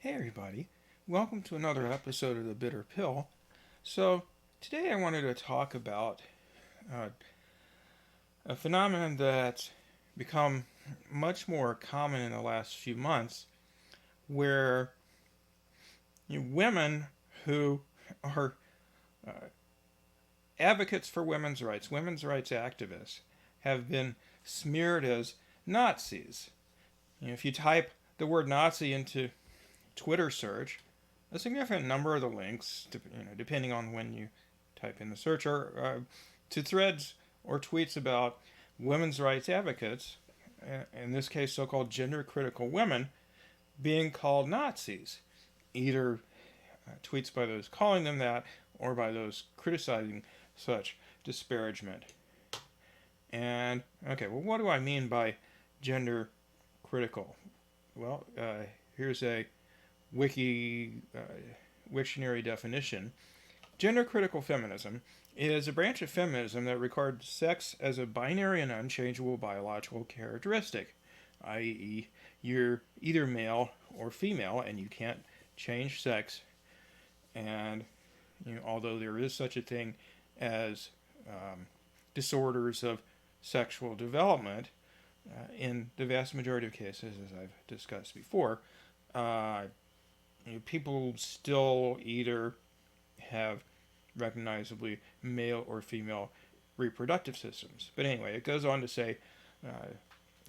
Hey everybody, welcome to another episode of The Bitter Pill. So, today I wanted to talk about uh, a phenomenon that's become much more common in the last few months where women who are uh, advocates for women's rights activists, have been smeared as Nazis. If you type the word Nazi into Twitter search, a significant number of the links, depending on when you type in the search, are to threads or tweets about women's rights advocates, in this case so-called gender-critical women, being called Nazis. Either tweets by those calling them that or by those criticizing such disparagement. And, okay, well, what do I mean by gender critical? Well, here's a Wiktionary definition. Gender critical feminism is a branch of feminism that regards sex as a binary and unchangeable biological characteristic, i.e., you're either male or female and you can't change sex. And although there is such a thing as disorders of sexual development, in the vast majority of cases, as I've discussed before, people still either have recognizably male or female reproductive systems. But anyway, it goes on to say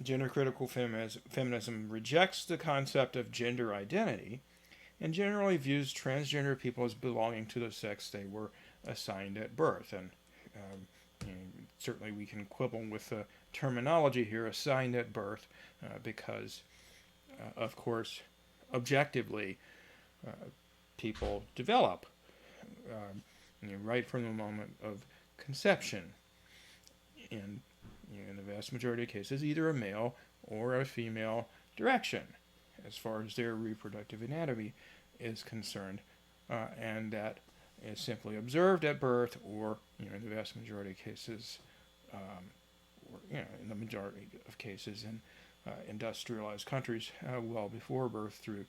gender critical feminism rejects the concept of gender identity and generally views transgender people as belonging to the sex they were assigned at birth. And certainly we can quibble with the terminology here, assigned at birth, because, of course, objectively, people develop right from the moment of conception. In the vast majority of cases, either a male or a female direction, as far as their reproductive anatomy is concerned, and that is simply observed at birth, or in the vast majority of cases, or in the majority of cases in industrialized countries, well before birth through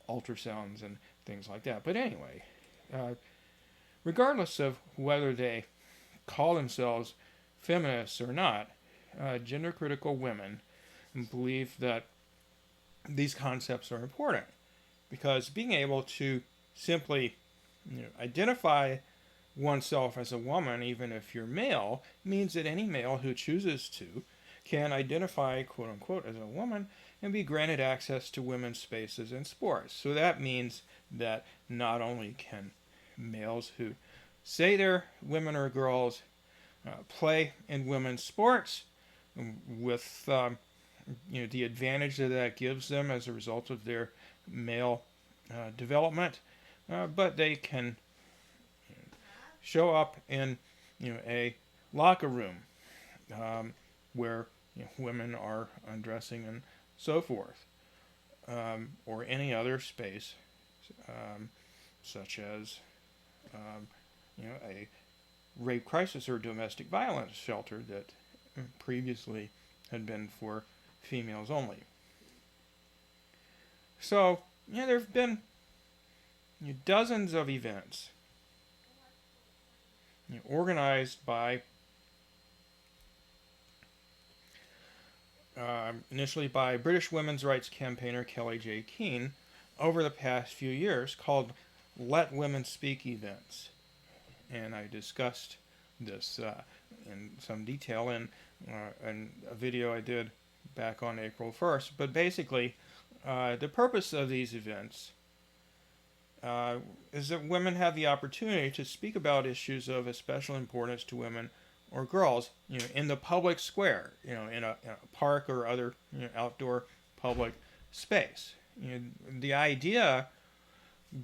ultrasounds and things like that. But anyway, regardless of whether they call themselves feminists or not, gender critical women believe that these concepts are important, because being able to simply identify oneself as a woman, even if you're male, means that any male who chooses to can identify, quote unquote, as a woman and be granted access to women's spaces and sports. So that means that not only can males who say they're women or girls play in women's sports with the advantage that gives them as a result of their male development, but they can show up in a locker room where women are undressing and so forth, or any other space, such as a rape crisis or domestic violence shelter that previously had been for females only. So, there have been dozens of events organized by initially by British women's rights campaigner Kellie-Jay over the past few years, called LetWomenSpeak events. And I discussed this in some detail in a video I did back on April 1st. But basically, the purpose of these events is that women have the opportunity to speak about issues of especial importance to women or girls, in the public square, in a park or other outdoor public space. The idea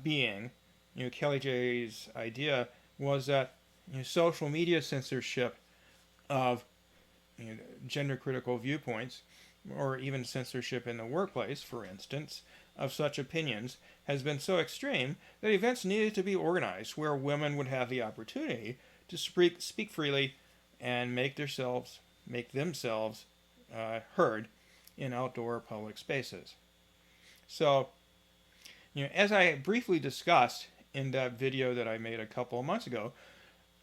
being, Kellie-Jay's idea was that social media censorship of gender-critical viewpoints, or even censorship in the workplace, for instance, of such opinions, has been so extreme that events needed to be organized where women would have the opportunity to speak freely and make themselves heard in outdoor public spaces. So, as I briefly discussed in that video that I made a couple of months ago,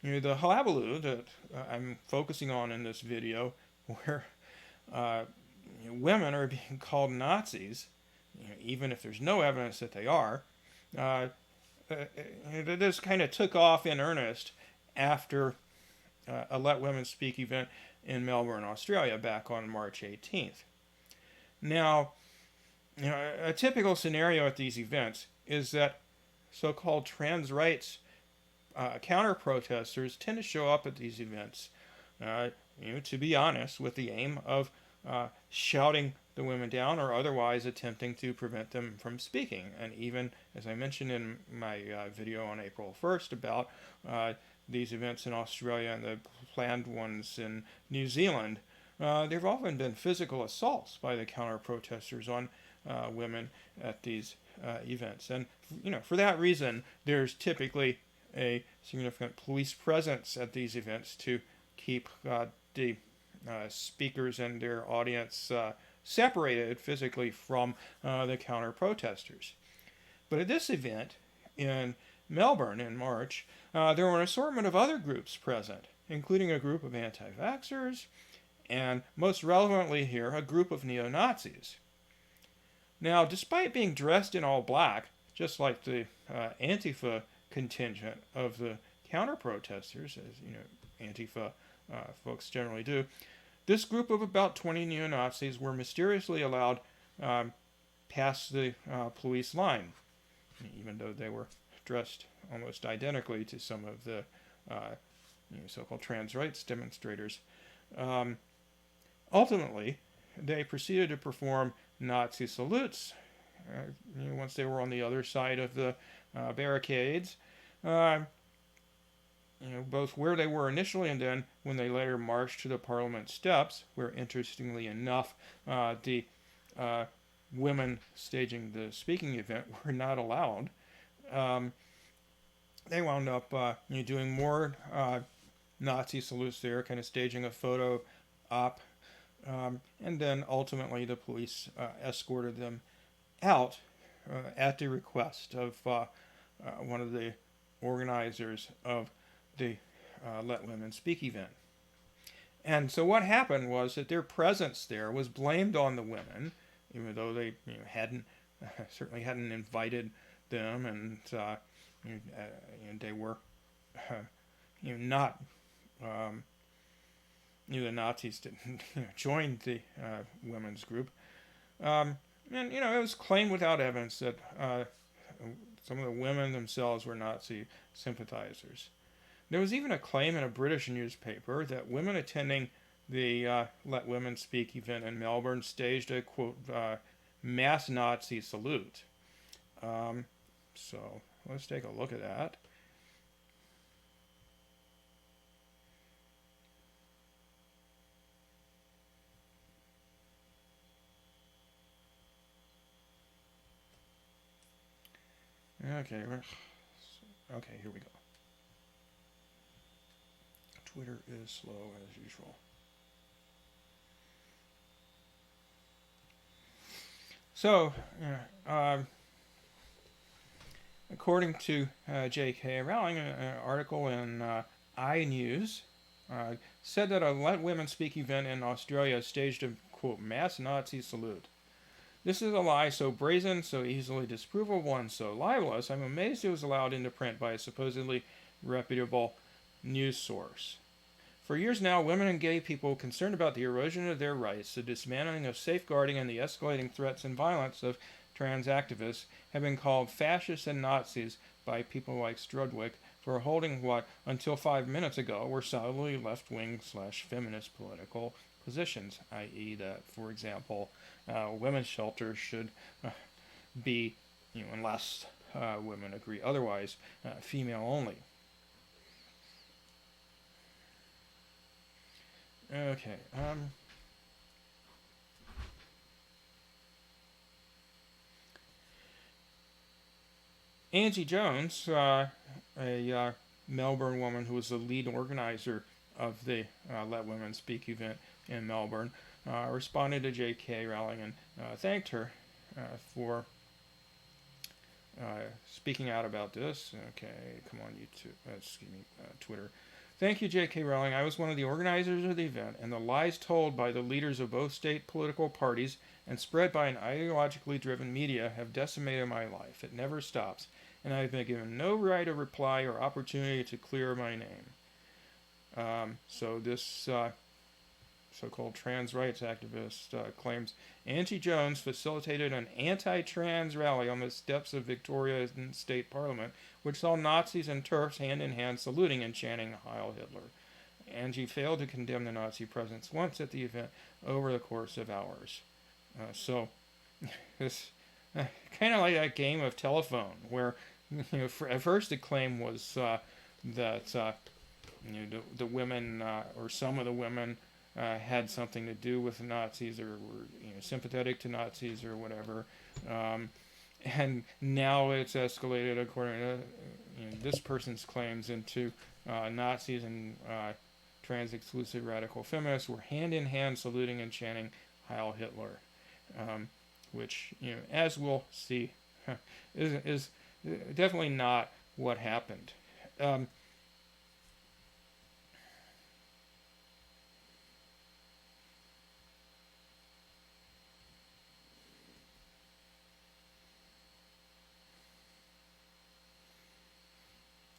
the hullabaloo that I'm focusing on in this video, where women are being called Nazis, even if there's no evidence that they are, this kind of took off in earnest after a Let Women Speak event in Melbourne, Australia, back on March 18th. Now, a typical scenario at these events is that so-called trans rights counter-protesters tend to show up at these events, to be honest, with the aim of shouting the women down or otherwise attempting to prevent them from speaking. And even, as I mentioned in my video on April 1st about these events in Australia and the planned ones in New Zealand, there have often been physical assaults by the counter-protesters on women at these events. And, for that reason, there's typically a significant police presence at these events to keep the speakers and their audience separated physically from the counter-protesters. But at this event in Melbourne in March, there were an assortment of other groups present, including a group of anti-vaxxers, and most relevantly here, a group of neo-Nazis. Now, despite being dressed in all black, just like the Antifa contingent of the counter-protesters, as Antifa folks generally do, this group of about 20 neo-Nazis were mysteriously allowed past the police line, even though they were dressed almost identically to some of the so-called trans rights demonstrators. Ultimately, they proceeded to perform Nazi salutes once they were on the other side of the barricades, both where they were initially and then when they later marched to the Parliament steps, where, interestingly enough, the women staging the speaking event were not allowed. They wound up doing more Nazi salutes there, kind of staging a photo op, and then ultimately the police escorted them out at the request of one of the organizers of the Let Women Speak event. And so what happened was that their presence there was blamed on the women, even though they certainly hadn't invited them, and they were not the Nazis didn't join the women's group. And it was claimed without evidence that some of the women themselves were Nazi sympathizers. There was even a claim in a British newspaper that women attending the Let Women Speak event in Melbourne staged a, quote, mass Nazi salute. So let's take a look at that. Okay, here we go. Twitter is slow as usual. So, according to J.K. Rowling, an article in iNews said that a Let Women Speak event in Australia staged a, quote, mass Nazi salute. This is a lie so brazen, so easily disprovable, and so libelous, I'm amazed it was allowed into print by a supposedly reputable news source. For years now, women and gay people concerned about the erosion of their rights, the dismantling of safeguarding, and the escalating threats and violence of trans activists have been called fascists and Nazis by people like Strudwick for holding what, until 5 minutes ago, were solidly left-wing/feminist political positions, i.e. that, for example, women's shelters should be, unless women agree otherwise, female only. Okay. Angie Jones, a Melbourne woman who was the lead organizer of the Let Women Speak event in Melbourne, responded to J.K. Rowling and thanked her for speaking out about this. Okay, come on, YouTube. Excuse me, Twitter. Thank you, J.K. Rowling. I was one of the organizers of the event, and the lies told by the leaders of both state political parties and spread by an ideologically driven media have decimated my life. It never stops, and I have been given no right of reply or opportunity to clear my name. So this so-called trans rights activist claims Angie Jones facilitated an anti-trans rally on the steps of Victoria's state parliament, which saw Nazis and TERFs hand-in-hand saluting and chanting Heil Hitler. Angie failed to condemn the Nazi presence once at the event over the course of hours. So, this kind of like that game of telephone, where at first the claim was that the women or some of the women had something to do with the Nazis or were sympathetic to Nazis or whatever, and now it's escalated according to this person's claims into Nazis and trans-exclusive radical feminists were hand-in-hand saluting and chanting Heil Hitler, which, as we'll see, is definitely not what happened.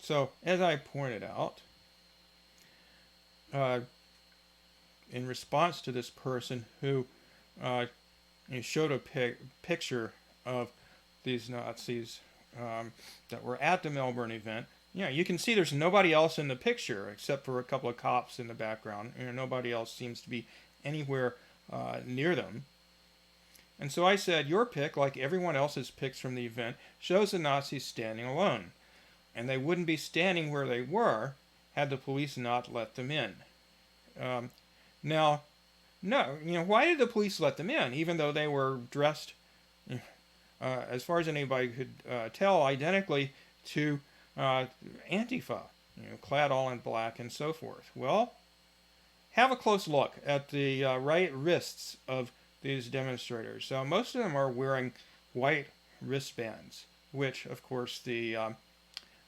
So, as I pointed out, in response to this person who showed a picture of these Nazis that were at the Melbourne event, you can see there's nobody else in the picture except for a couple of cops in the background. Nobody else seems to be anywhere near them. And so I said, your pic, like everyone else's pics from the event, shows the Nazis standing alone. And they wouldn't be standing where they were had the police not let them in. Now, no, why did the police let them in, even though they were dressed, as far as anybody could tell, identically to Antifa, clad all in black and so forth? Well, have a close look at the right wrists of these demonstrators. So most of them are wearing white wristbands, which, of course, the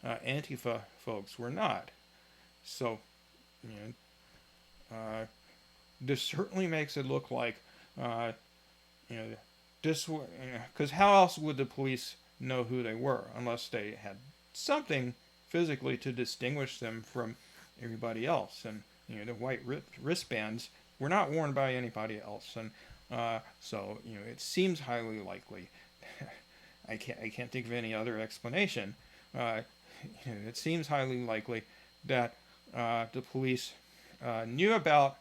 Antifa folks were not. So, this certainly makes it look like, this, because how else would the police know who they were unless they had something physically to distinguish them from everybody else? And the white wristbands were not worn by anybody else, and so it seems highly likely. I can't think of any other explanation. It seems highly likely that the police knew about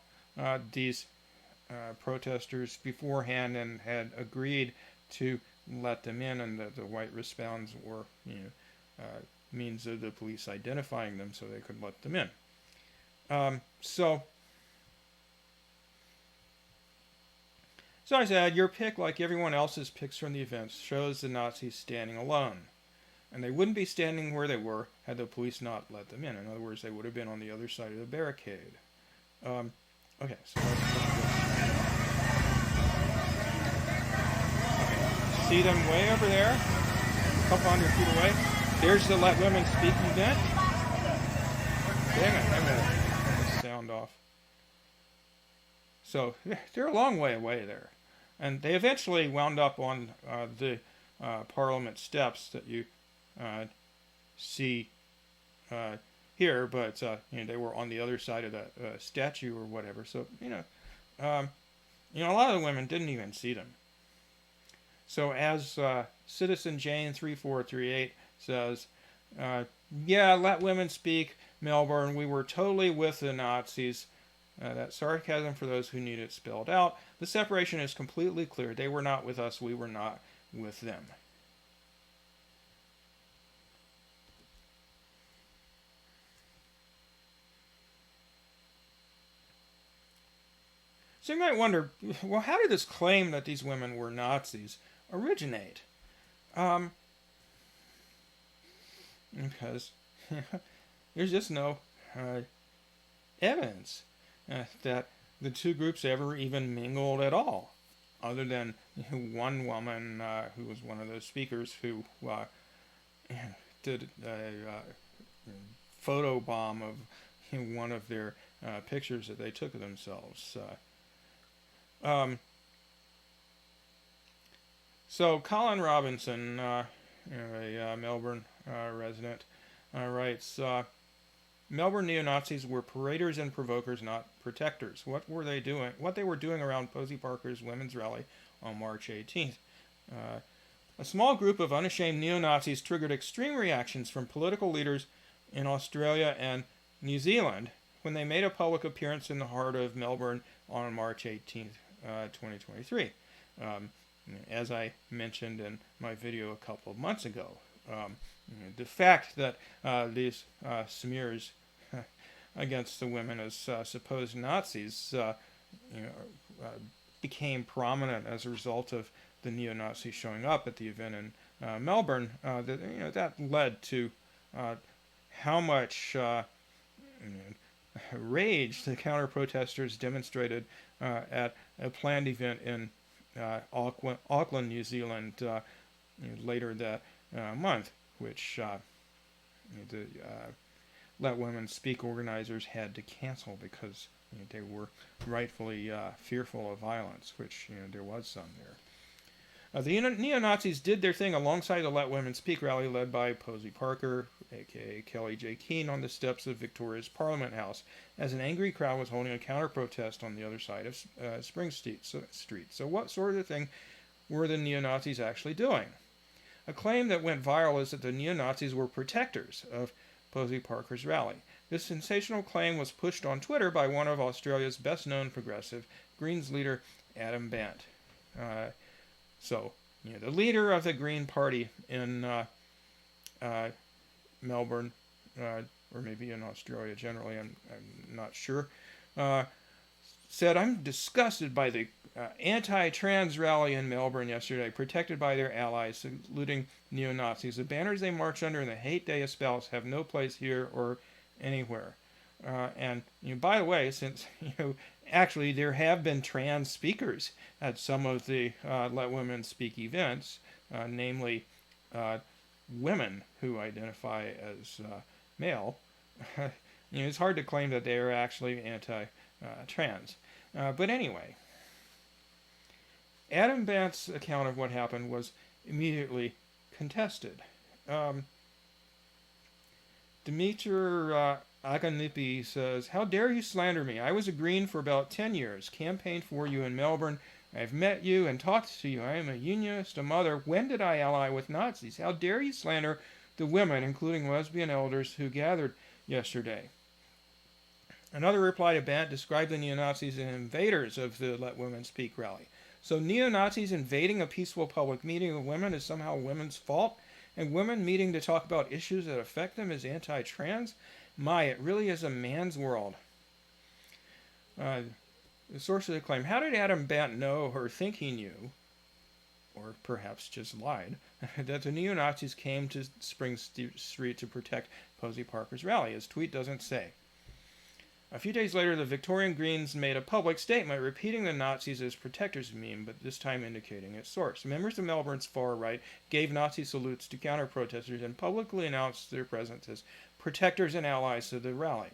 these protesters beforehand and had agreed to let them in, and that the white wristbands were means of the police identifying them so they could let them in. So I said, your pic, like everyone else's pics from the events, shows the Nazis standing alone. And they wouldn't be standing where they were had the police not let them in. In other words, they would have been on the other side of the barricade. Okay, so let's see them way over there, a couple hundred feet away. There's the Let Women Speak event. Dang it, I'm going to turn the sound off. So they're a long way away there. And they eventually wound up on the Parliament steps that you see here, but they were on the other side of that statue or whatever. So a lot of the women didn't even see them. So as Citizen Jane 3438 says, yeah, let women speak, Melbourne. We were totally with the Nazis. That sarcasm for those who need it spelled out. The separation is completely clear. They were not with us. We were not with them. So you might wonder, well, how did this claim that these women were Nazis originate? Because there's just no evidence that the two groups ever even mingled at all, other than one woman who was one of those speakers who did a photo bomb of one of their pictures that they took of themselves. So Colin Robinson, a Melbourne resident, writes, Melbourne neo-Nazis were paraders and provokers, not protectors. What were they doing? What they were doing around Posey Parker's women's rally on March 18th. A small group of unashamed neo-Nazis triggered extreme reactions from political leaders in Australia and New Zealand when they made a public appearance in the heart of Melbourne on March 18th, 2023. As I mentioned in my video a couple of months ago, the fact that these smears against the women as supposed Nazis became prominent as a result of the neo-Nazis showing up at the event in Melbourne, that led to how much rage the counter-protesters demonstrated at a planned event in Auckland, New Zealand, later that month, which the LetWomenSpeak organizers had to cancel because they were rightfully fearful of violence, which there was some there. The neo-Nazis did their thing alongside the LetWomenSpeak rally led by Posey Parker, aka Kellie-Jay Keen, on the steps of Victoria's Parliament House, as an angry crowd was holding a counter-protest on the other side of Spring Street. So what sort of thing were the neo-Nazis actually doing? A claim that went viral is that the neo-Nazis were protectors of Posey Parker's rally. This sensational claim was pushed on Twitter by one of Australia's best-known progressive Greens leader, Adam Bant. So, the leader of the Green Party in Melbourne, or maybe in Australia generally, I'm not sure, said, I'm disgusted by the anti-trans rally in Melbourne yesterday, protected by their allies, saluting neo-Nazis. The banners they march under and the hate they espouse have no place here or anywhere. And by the way, since actually there have been trans speakers at some of the LetWomenSpeak events, namely women who identify as male, it's hard to claim that they are actually anti-trans. But anyway, Adam Bant's account of what happened was immediately contested. Demeter Aganipi says, how dare you slander me? I was a Green for about 10 years, campaigned for you in Melbourne. I've met you and talked to you. I am a unionist, a mother. When did I ally with Nazis? How dare you slander the women, including lesbian elders, who gathered yesterday? Another reply to Bant described the neo-Nazis as invaders of the LetWomenSpeak rally. So neo-Nazis invading a peaceful public meeting of women is somehow women's fault? And women meeting to talk about issues that affect them is anti-trans? My, it really is a man's world. The source of the claim. How did Adam Bant know or think he knew, or perhaps just lied, that the neo-Nazis came to Spring Street to protect Posey Parker's rally? His tweet doesn't say. A few days later, the Victorian Greens made a public statement repeating the Nazis as protectors meme, but this time indicating its source. Members of Melbourne's far right gave Nazi salutes to counter-protesters and publicly announced their presence as protectors and allies of the rally.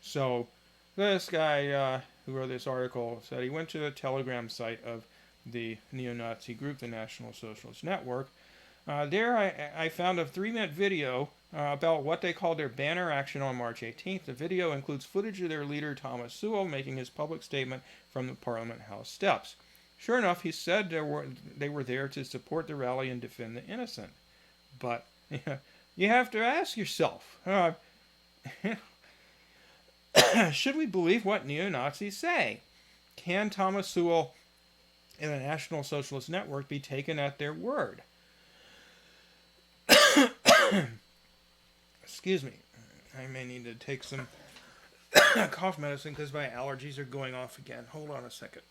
So this guy who wrote this article said he went to the Telegram site of the neo-Nazi group, the National Socialist Network. There I found a 3-minute video about what they called their banner action on March 18th. The video includes footage of their leader, Thomas Sewell, making his public statement from the Parliament House steps. Sure enough, he said they were there to support the rally and defend the innocent. But you have to ask yourself, should we believe what neo-Nazis say? Can Thomas Sewell and the National Socialist Network be taken at their word? Excuse me. I may need to take some cough medicine because my allergies are going off again. Hold on a second.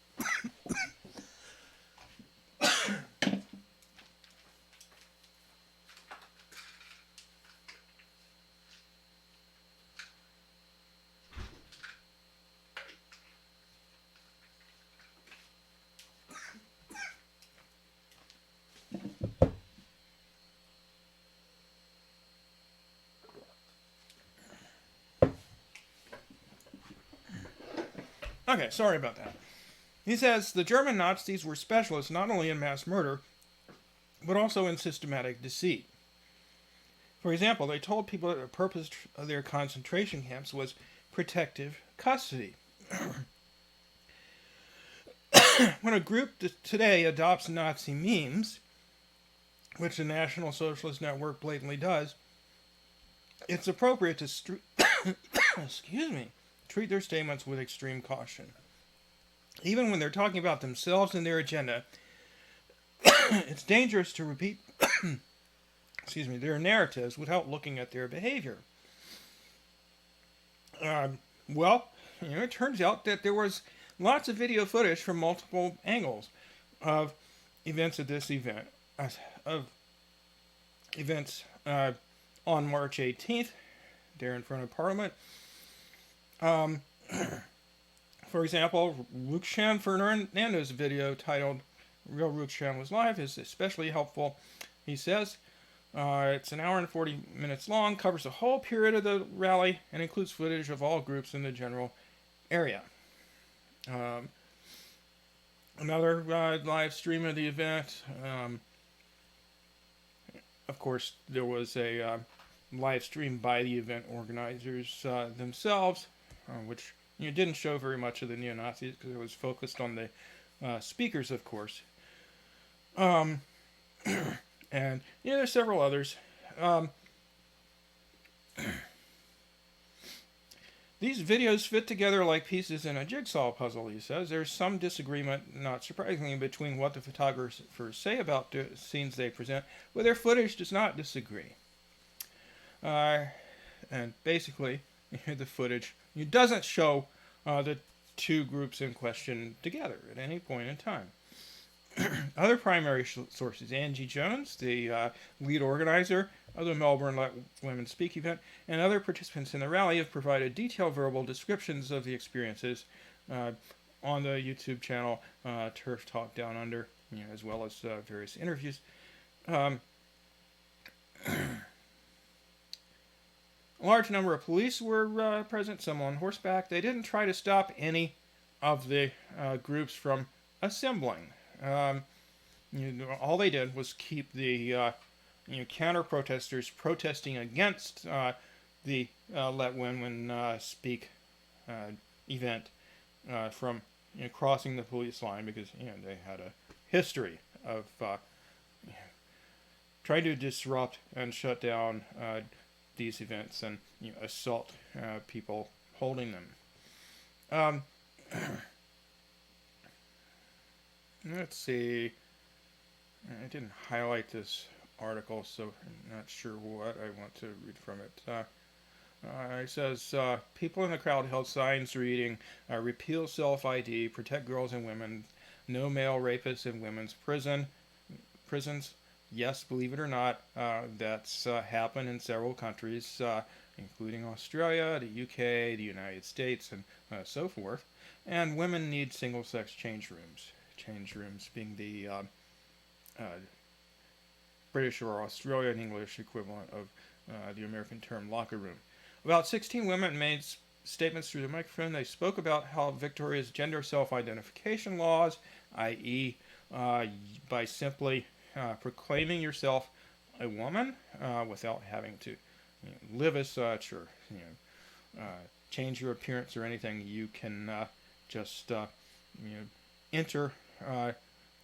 Okay, sorry about that. He says the German Nazis were specialists not only in mass murder, but also in systematic deceit. For example, they told people that the purpose of their concentration camps was protective custody. When a group today adopts Nazi memes, which the National Socialist Network blatantly does, it's appropriate to treat their statements with extreme caution. Even when they're talking about themselves and their agenda, it's dangerous to repeat their narratives without looking at their behavior. It turns out that there was lots of video footage from multiple angles of events at this event, on March 18th, there in front of Parliament. For example, Ruxan Fernando's video titled Real Ruxan Was Live is especially helpful. He says, it's an hour and 40 minutes long, covers the whole period of the rally, and includes footage of all groups in the general area. Another live stream of the event. Of course, there was a live stream by the event organizers themselves, which didn't show very much of the neo-Nazis because it was focused on the speakers, of course. And there's several others. These videos fit together like pieces in a jigsaw puzzle, he says. There's some disagreement, not surprisingly, between what the photographers say about the scenes they present, but their footage does not disagree. And basically, the footage doesn't show the two groups in question together at any point in time. Other primary sources: Angie Jones, the lead organizer of the Melbourne LetWomenSpeak event, and other participants in the rally have provided detailed verbal descriptions of the experiences on the YouTube channel Turf Talk Down Under, as well as various interviews. A large number of police were present, some on horseback. They didn't try to stop any of the groups from assembling. All they did was keep the counter-protesters protesting against the Let Women Speak event from crossing the police line, because they had a history of trying to disrupt and shut down these events and assault people holding them. Let's see. I didn't highlight this article, so I'm not sure what I want to read from it. It says, people in the crowd held signs reading, repeal self-ID, protect girls and women, no male rapists in women's prisons. Yes, believe it or not, that's happened in several countries, including Australia, the UK, the United States, and so forth. And women need single-sex change rooms. Change rooms being the British or Australian English equivalent of the American term locker room. About 16 women made statements through the microphone. They spoke about how Victoria's gender self-identification laws, i.e., by simply proclaiming yourself a woman without having to live as such or change your appearance or anything, you can just enter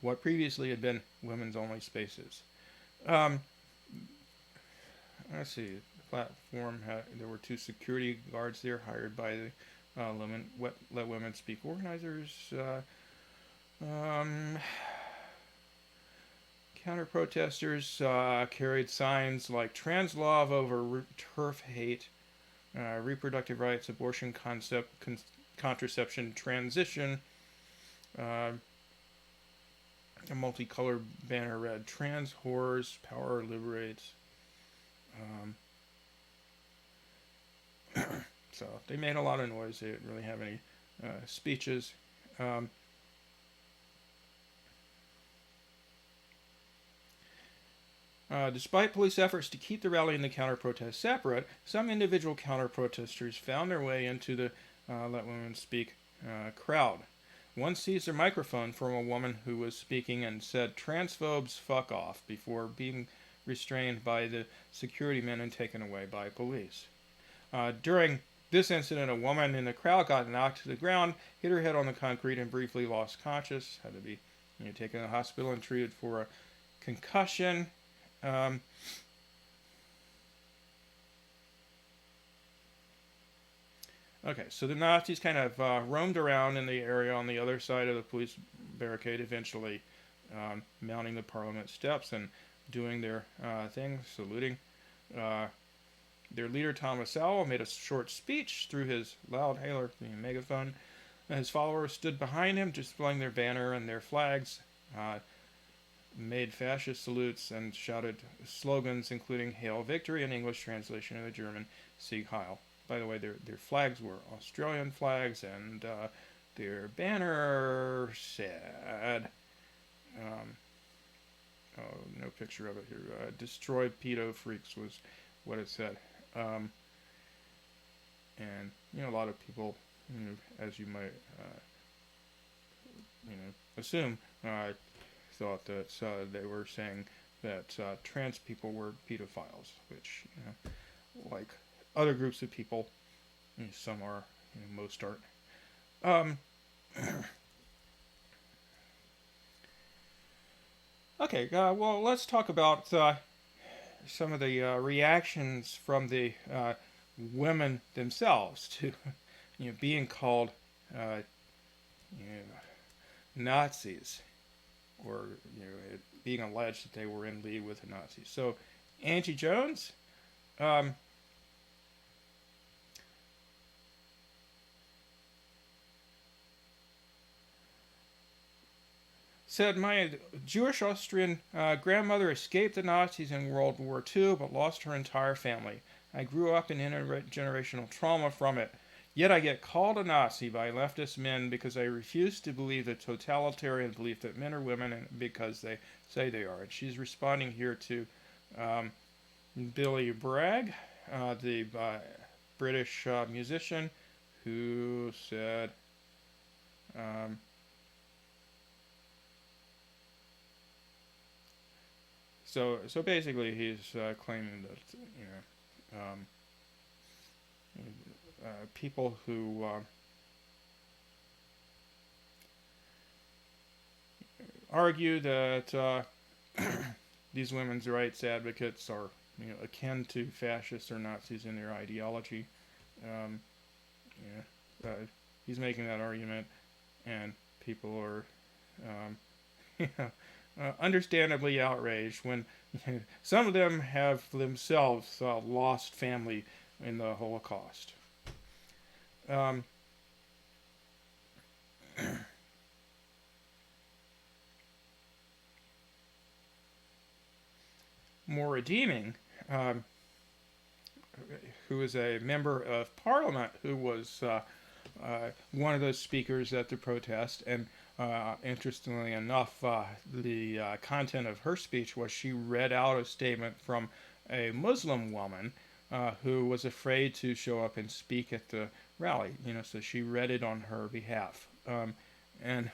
what previously had been women's only spaces. Let's see. The platform there were 2 security guards there hired by the Let Women Speak organizers. Counter-protesters carried signs like trans love over turf hate, reproductive rights, abortion contraception, transition. A multicolored banner read, trans whores, power liberates. So they made a lot of noise. They didn't really have any speeches. Despite police efforts to keep the rally and the counter-protest separate, some individual counter-protesters found their way into the Let Women Speak crowd. One seized a microphone from a woman who was speaking and said, "Transphobes, fuck off," before being restrained by the security men and taken away by police. During this incident, a woman in the crowd got knocked to the ground, hit her head on the concrete, and briefly lost consciousness. Had to be taken to the hospital and treated for a concussion. Okay, so the Nazis kind of roamed around in the area on the other side of the police barricade, eventually mounting the Parliament steps and doing their thing, saluting. Their leader, Thomas Sowell, made a short speech through his loud hailer megaphone. His followers stood behind him, displaying their banner and their flags, made fascist salutes, and shouted slogans including "Hail Victory," an English translation of the German "Sieg Heil." By the way, their flags were Australian flags, and their banner said, no picture of it here, "Destroy pedo freaks" was what it said. And, a lot of people, as you might, assume, thought that they were saying that trans people were pedophiles, which, like other groups of people, some are, most aren't. Okay, well, let's talk about some of the reactions from the women themselves to, being called, Nazis, or it being alleged that they were in league with the Nazis. So, Angie Jones, said, "My Jewish Austrian grandmother escaped the Nazis in World War II, but lost her entire family. I grew up in intergenerational trauma from it. Yet I get called a Nazi by leftist men because I refuse to believe the totalitarian belief that men are women because they say they are." And she's responding here to Billy Bragg, the British musician, who said, So basically, he's claiming that people who argue that these women's rights advocates are akin to fascists or Nazis in their ideology, he's making that argument, and people are understandably outraged when some of them have themselves lost family in the Holocaust. Moira Deeming, who is a member of Parliament, who was one of those speakers at the protest, and interestingly enough, the content of her speech was she read out a statement from a Muslim woman who was afraid to show up and speak at the rally. So she read it on her behalf. And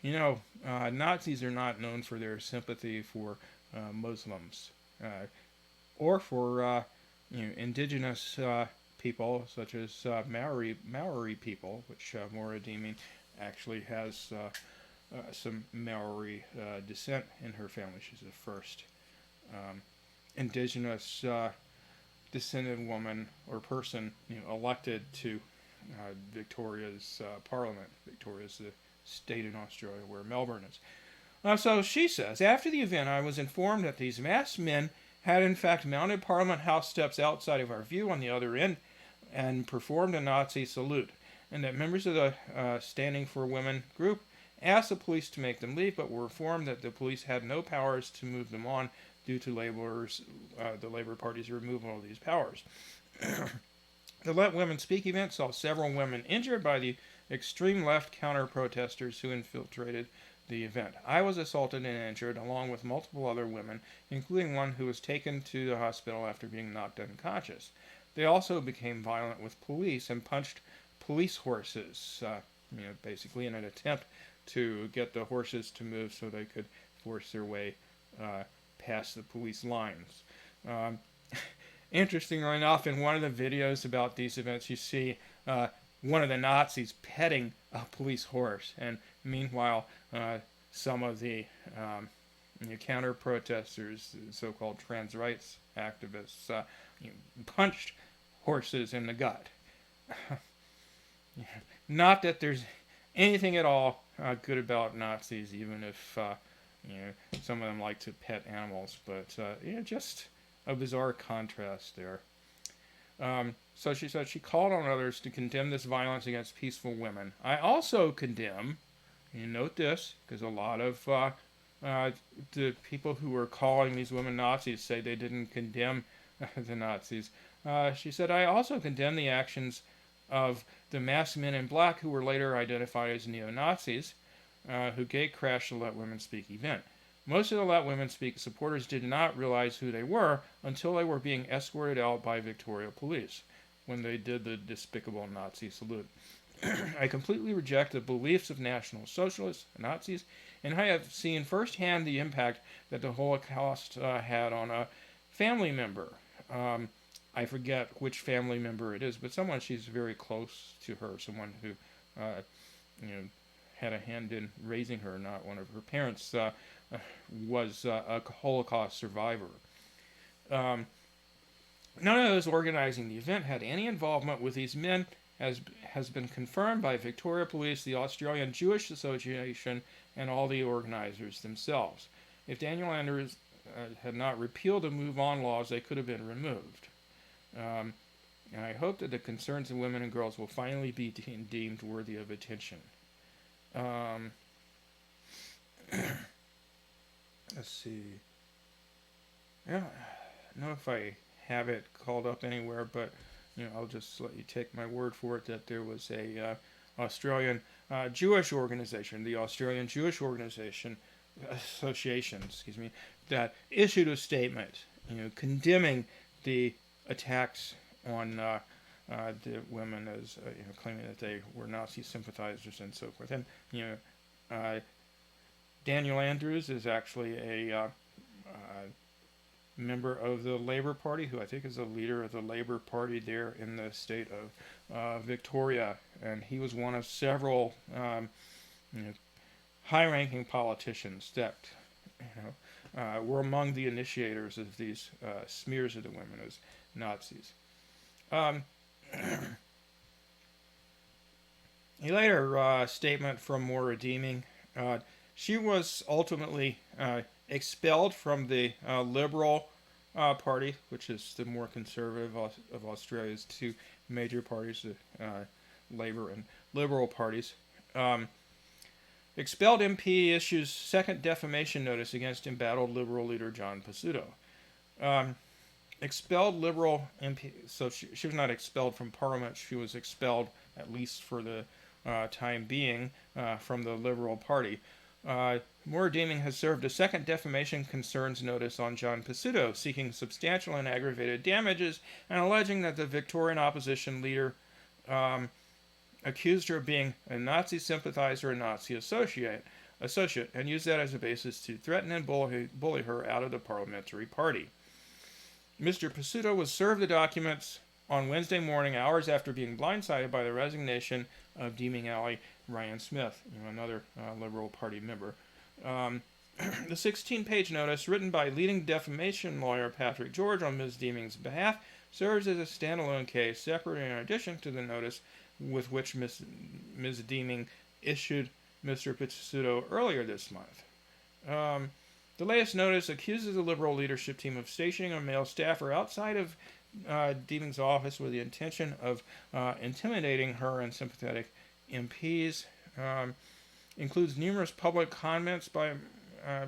Nazis are not known for their sympathy for Muslims or for indigenous people such as Maori people, which Moira Deeming actually has some Maori descent in her family. She's the first indigenous descended woman or person elected to Victoria's Parliament. Victoria's the state in Australia where Melbourne is. So she says, "After the event, I was informed that these masked men had in fact mounted Parliament House steps outside of our view on the other end and performed a Nazi salute, and that members of the Standing for Women group asked the police to make them leave, but were informed that the police had no powers to move them on due to the Labour Party's removal of these powers." The Let Women Speak event saw several women injured by the extreme left counter-protesters who infiltrated the event. I was assaulted and injured, along with multiple other women, including one who was taken to the hospital after being knocked unconscious. They also became violent with police and punched police horses. basically in an attempt to get the horses to move so they could force their way past the police lines. Interestingly enough, in one of the videos about these events, you see one of the Nazis petting a police horse, and meanwhile, some of the counter-protesters, so-called trans rights activists, punched horses in the gut. Not that there's anything at all good about Nazis, even if some of them like to pet animals, but just a bizarre contrast there. So she said she called on others to condemn this violence against peaceful women. I also condemn, and note this, because a lot of the people who were calling these women Nazis say they didn't condemn the Nazis. She said, I also condemn the actions of the masked men in black who were later identified as neo-Nazis, who gate-crashed the Let Women Speak event. Most of the Let Women Speak supporters did not realize who they were until they were being escorted out by Victoria police when they did the despicable Nazi salute. I completely reject the beliefs of National Socialists, Nazis, and I have seen firsthand the impact that the Holocaust had on a family member. I forget which family member it is, but someone she's very close to her, someone who had a hand in raising her, not one of her parents, was a Holocaust survivor. None of those organizing the event had any involvement with these men, as has been confirmed by Victoria Police, the Australian Jewish Association, and all the organizers themselves. If Daniel Andrews had not repealed the Move On laws, they could have been removed. And I hope that the concerns of women and girls will finally be deemed worthy of attention. Let's see. I don't know if I have it called up anywhere, but I'll just let you take my word for it that there was a Australian Jewish organization, the Australian Jewish Association, that issued a statement, condemning the attacks on the women as claiming that they were Nazi sympathizers and so forth. And Daniel Andrews is actually a member of the Labour Party, who I think is the leader of the Labour Party there in the state of Victoria, and he was one of several high-ranking politicians that were among the initiators of these smears of the women as Nazis. A later statement from Moira Deeming. She was ultimately expelled from the Liberal Party, which is the more conservative of Australia's two major parties, the Labour and Liberal parties. Expelled MP issues second defamation notice against embattled Liberal leader John Pesutto. Expelled Liberal MP, so she was not expelled from Parliament, she was expelled, at least for the time being, from the Liberal Party. Moira Deeming has served a second defamation concerns notice on John Pesutto, seeking substantial and aggravated damages and alleging that the Victorian opposition leader accused her of being a Nazi sympathizer and Nazi associate, and used that as a basis to threaten and bully her out of the parliamentary party. Mr. Pesutto was served the documents on Wednesday morning, hours after being blindsided by the resignation of Deeming ally Ryan Smith, another Liberal Party member. The 16-page notice, written by leading defamation lawyer Patrick George on Ms. Deeming's behalf, serves as a standalone case, separate in addition to the notice with which Ms. Deeming issued Mr. Pesutto earlier this month. The latest notice accuses the Liberal leadership team of stationing a male staffer outside of Deeming's office with the intention of intimidating her and sympathetic MPs. Includes numerous public comments by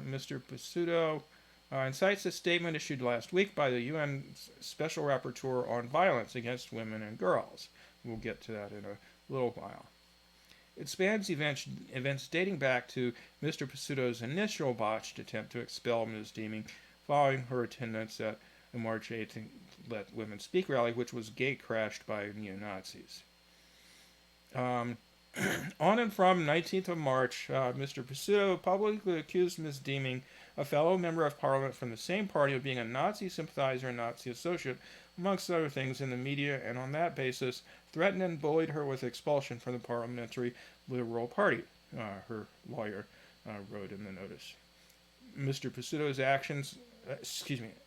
Mr. Pesutto, and cites a statement issued last week by the UN Special Rapporteur on violence against women and girls. We'll get to that in a little while. It spans events dating back to Mr. Pesutto's initial botched attempt to expel Ms. Deeming following her attendance at the March 8th Let Women Speak rally, which was gate-crashed by neo-Nazis. On and from 19th of March, Mr. Pesutto publicly accused Ms. Deeming, a fellow member of Parliament from the same party, of being a Nazi sympathizer and Nazi associate, amongst other things, in the media, and on that basis threatened and bullied her with expulsion from the Parliamentary Liberal Party, her lawyer wrote in the notice. Mr. Pesutto's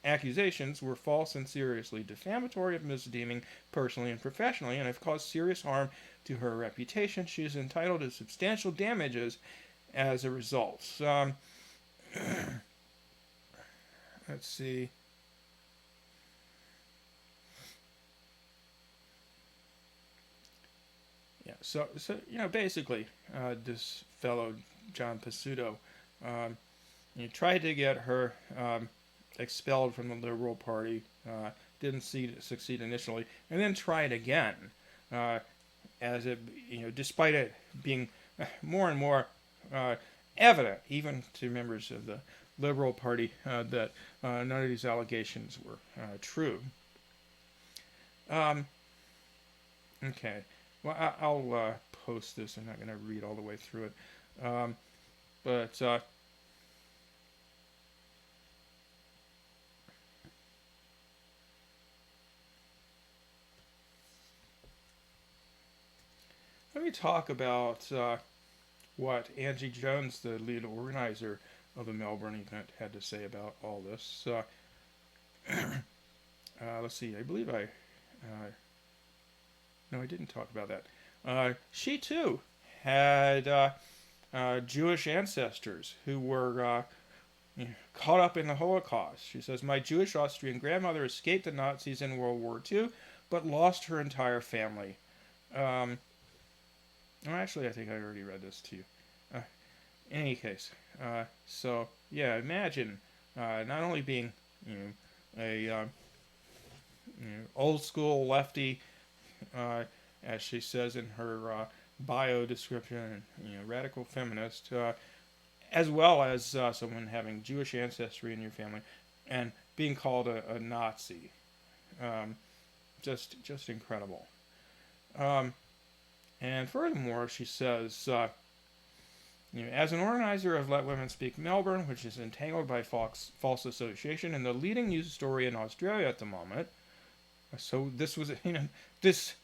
accusations were false and seriously defamatory of Ms. Deeming personally and professionally, and have caused serious harm to her reputation. She is entitled to substantial damages as a result. Let's see. Yeah, so basically, this fellow John Pesutto, tried to get her expelled from the Liberal Party. Didn't succeed initially, and then tried again, despite it being more and more evident, even to members of the Liberal Party, that none of these allegations were true. Okay. Well, I'll post this. I'm not going to read all the way through it. But let me talk about what Angie Jones, the lead organizer of the Melbourne event, had to say about all this. Let's see. I believe no, I didn't talk about that. She too had Jewish ancestors who were caught up in the Holocaust. She says, "My Jewish Austrian grandmother escaped the Nazis in World War II, but lost her entire family." Actually, I think I already read this to you. In any case, so yeah, imagine not only being a old school lefty, as she says in her bio description, radical feminist, as well as someone having Jewish ancestry in your family, and being called a Nazi. Just incredible. And furthermore, she says, as an organizer of LetWomenSpeak Melbourne, which is entangled by false association and the leading news story in Australia at the moment. So this was, this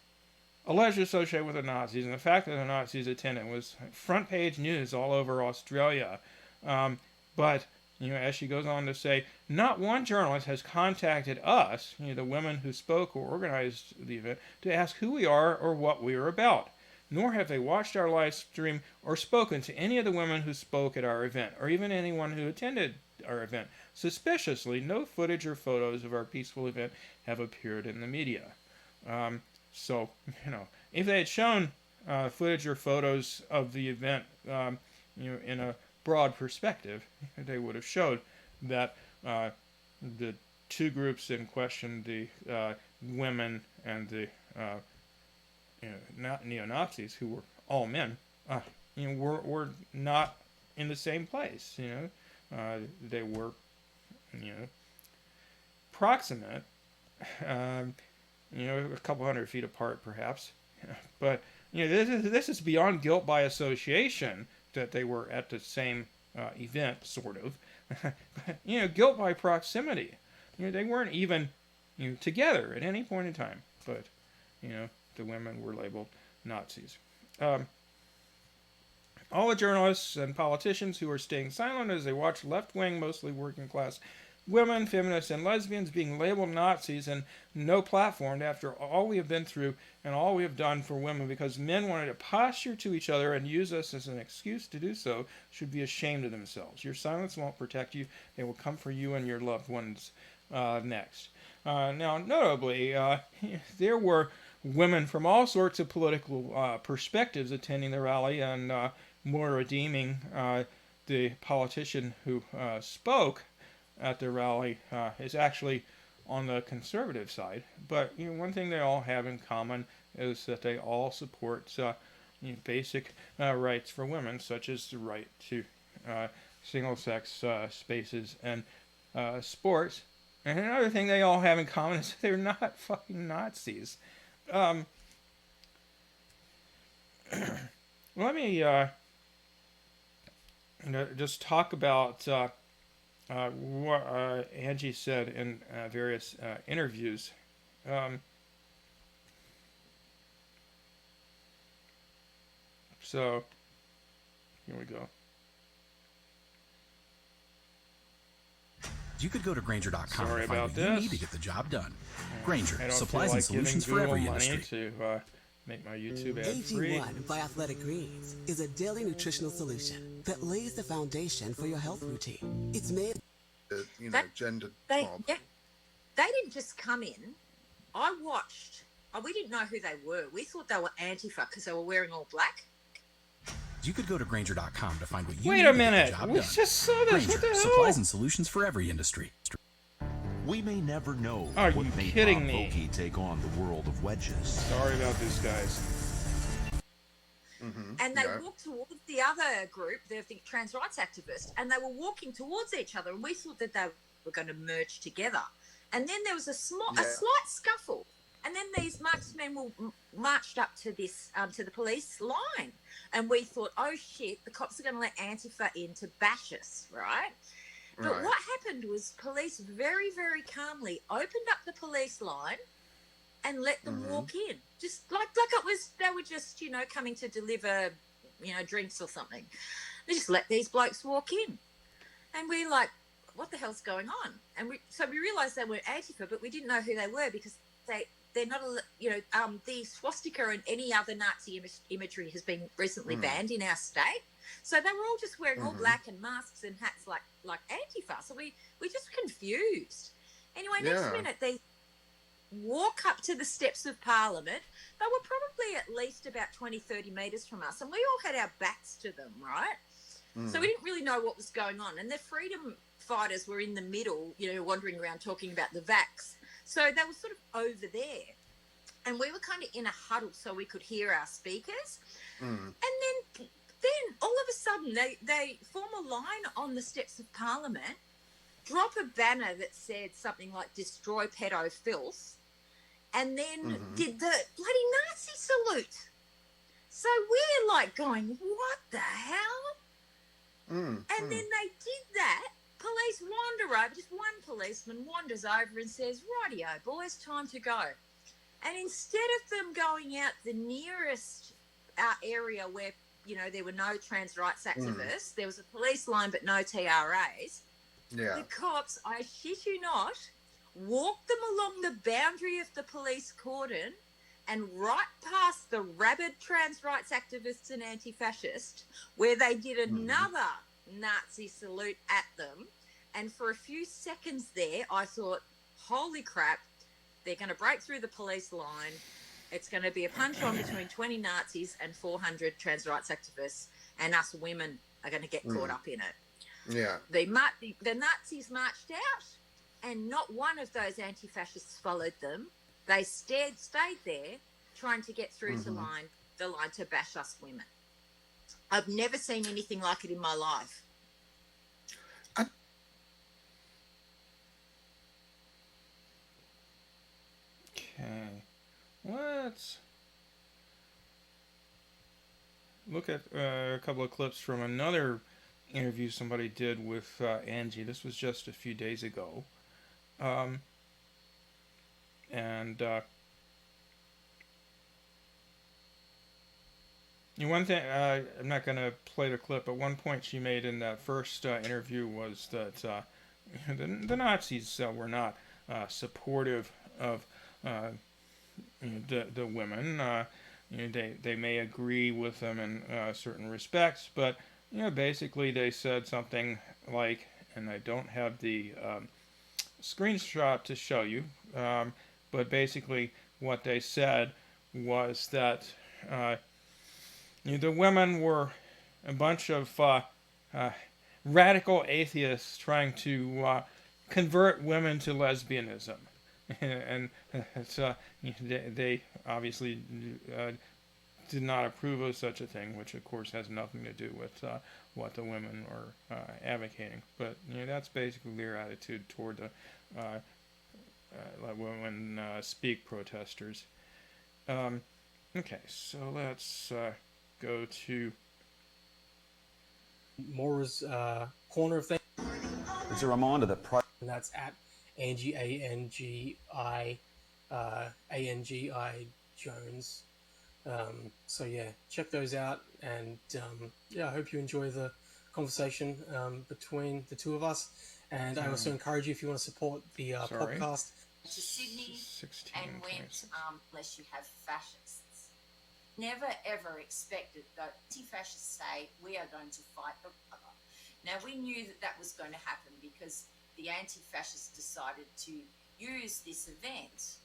alleged associated with the Nazis, and the fact that the Nazis attended was front page news all over Australia. But, as she goes on to say, not one journalist has contacted us, the women who spoke or organized the event, to ask who we are or what we are about. Nor have they watched our live stream or spoken to any of the women who spoke at our event, or even anyone who attended our event. Suspiciously, no footage or photos of our peaceful event have appeared in the media. So, if they had shown footage or photos of the event, in a broad perspective, they would have showed that the two groups in question, the women and the neo-Nazis, who were all men, were not in the same place. They were, proximate, a couple hundred feet apart, perhaps. But this is beyond guilt by association that they were at the same event, sort of. Guilt by proximity. They weren't even together at any point in time. But the women were labeled Nazis. All the journalists and politicians who are staying silent as they watch left-wing, mostly working-class women, feminists, and lesbians being labeled Nazis and no platform after all we have been through and all we have done for women because men wanted to posture to each other and use us as an excuse to do so should be ashamed of themselves. Your silence won't protect you. They will come for you and your loved ones next. Now, notably, there were women from all sorts of political perspectives attending the rally, and Moira Deeming, the politician who spoke at the rally, is actually on the conservative side. But one thing they all have in common is that they all support basic rights for women, such as the right to single-sex spaces and sports. And another thing they all have in common is that they're not fucking Nazis. let me just talk about what Angie said in various interviews. Um, so here we go. You could go to Grainger.com Sorry to find about what this. you need to get the job done. Grainger, I don't supplies feel like and solutions giving for every Google money industry. to make my YouTube ad free. AG1 by Athletic Greens is a daily nutritional solution that lays the foundation for your health routine. It's made... gendered They, mob. yeah, they didn't just come in. I watched. Oh, we didn't know who they were. We thought they were Antifa because they were wearing all black. You could go to Grainger.com to find what you Wait need a to get minute. the job We done. just saw this. Grainger, What the hell? supplies and solutions for every industry. We may never know Are what you made kidding Bob me? Vokey take on the world of wedges. Sorry about this, guys. And they walked towards the other group, the trans rights activists, and they were walking towards each other, and we thought that they were going to merge together. And then there was a slight scuffle, and then these marksmen marched up to this to the police line, and we thought, oh shit, the cops are going to let Antifa in to bash us, right? But what happened was police very, very calmly opened up the police line and let them walk in, just like it was they were just coming to deliver drinks or something. They just let these blokes walk in, and we're like, what the hell's going on? And we realized they weren't Antifa, but we didn't know who they were because they're not the swastika and any other Nazi imagery has been recently banned in our state. So they were all just wearing all black and masks and hats like Antifa. So we just confused. Anyway, next minute they walk up to the steps of Parliament. They were probably at least about 20-30 metres from us, and we all had our backs to them, right? So we didn't really know what was going on. And the freedom fighters were in the middle, wandering around talking about the vax. So they were sort of over there. And we were kind of in a huddle so we could hear our speakers. And then all of a sudden they form a line on the steps of Parliament, drop a banner that said something like "Destroy pedo filth," and then did the bloody Nazi salute. So we're like going, what the hell? And then they did that. Police wander over, just one policeman wanders over and says, rightio, boys, time to go. And instead of them going out the nearest area where, there were no trans rights activists, there was a police line but no TRAs, the cops, I shit you not, walked them along the boundary of the police cordon and right past the rabid trans rights activists and anti-fascists, where they did another Nazi salute at them. And for a few seconds there, I thought, holy crap, they're going to break through the police line. It's going to be a punch-on between 20 Nazis and 400 trans rights activists, and us women are going to get caught up in it. Yeah. The Nazis marched out, and not one of those anti-fascists followed them. They stayed there, trying to get through the line to bash us women. I've never seen anything like it in my life. Okay, let's look at a couple of clips from another interview somebody did with Angie. This was just a few days ago. One thing, I'm not going to play the clip, but one point she made in that first interview was that the Nazis were not supportive of the women. They may agree with them in certain respects, but basically they said something like, and I don't have the screenshot to show you, but basically what they said was that the women were a bunch of radical atheists trying to convert women to lesbianism. And they obviously did not approve of such a thing, which of course has nothing to do with what the women are advocating. But that's basically their attitude toward the LetWomenSpeak protesters. Okay, so let's go to Moira's corner of things. It's a reminder that And that's at Angie, A-N-G-I Jones. So yeah, check those out, and I hope you enjoy the conversation between the two of us. And I also encourage you, if you want to support the podcast, to Sydney 16 and went, unless you have fascists. Never ever expected that anti-fascists say we are going to fight the other. Now we knew that was going to happen because the anti-fascists decided to use this event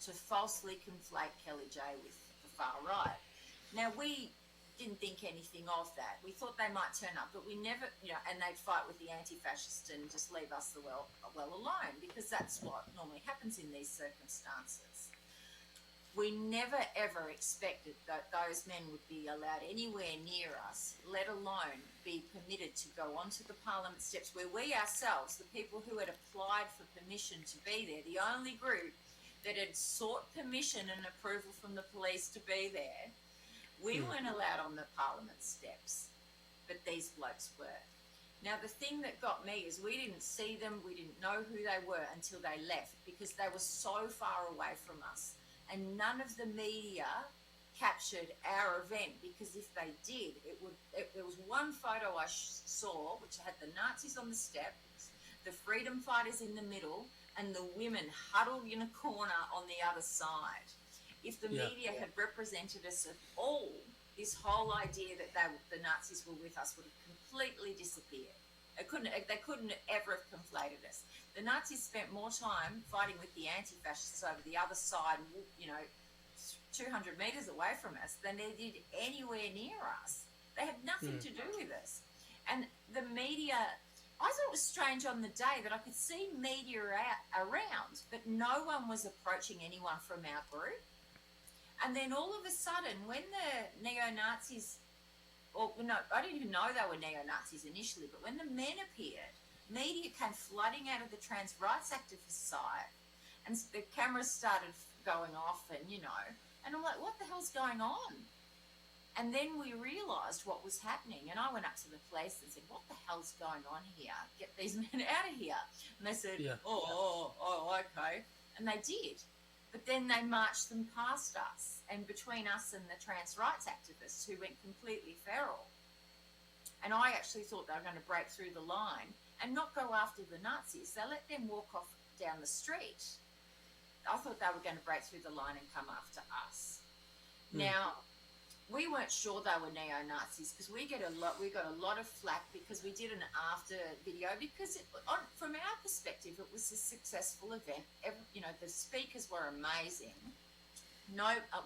to falsely conflate Kellie-Jay with the far right. Now we didn't think anything of that. We thought they might turn up, but we never, and they'd fight with the anti-fascists and just leave us well alone, because that's what normally happens in these circumstances. We never ever expected that those men would be allowed anywhere near us, let alone be permitted to go onto the Parliament steps, where we ourselves, the people who had applied for permission to be there, the only group that had sought permission and approval from the police to be there, we weren't allowed on the Parliament steps, but these blokes were. Now, the thing that got me is we didn't see them, we didn't know who they were until they left, because they were so far away from us. And none of the media captured our event, because if they did, there was one photo I saw which had the Nazis on the steps, the freedom fighters in the middle, and the women huddled in a corner on the other side. If the media had represented us at all, this whole idea that the Nazis were with us would have completely disappeared. They couldn't ever have conflated us. The Nazis spent more time fighting with the anti-fascists over the other side, 200 metres away from us, than they did anywhere near us. They had nothing to do with us. And the media, I thought it was strange on the day that I could see media around, but no one was approaching anyone from our group. And then all of a sudden, when the neo-Nazis, I didn't even know they were neo-Nazis initially, but when the men appeared, media came flooding out of the trans rights activist side, and the cameras started going off, and and I'm like, what the hell's going on? And then we realised what was happening, and I went up to the police and said, what the hell's going on here? Get these men out of here. And they said, okay. And they did. But then they marched them past us, and between us and the trans rights activists, who went completely feral. And I actually thought they were going to break through the line and not go after the Nazis. They let them walk off down the street. I thought they were going to break through the line and come after us. Now, we weren't sure they were neo-Nazis, because we got a lot of flack because we did an after video, because from our perspective it was a successful event. The speakers were amazing.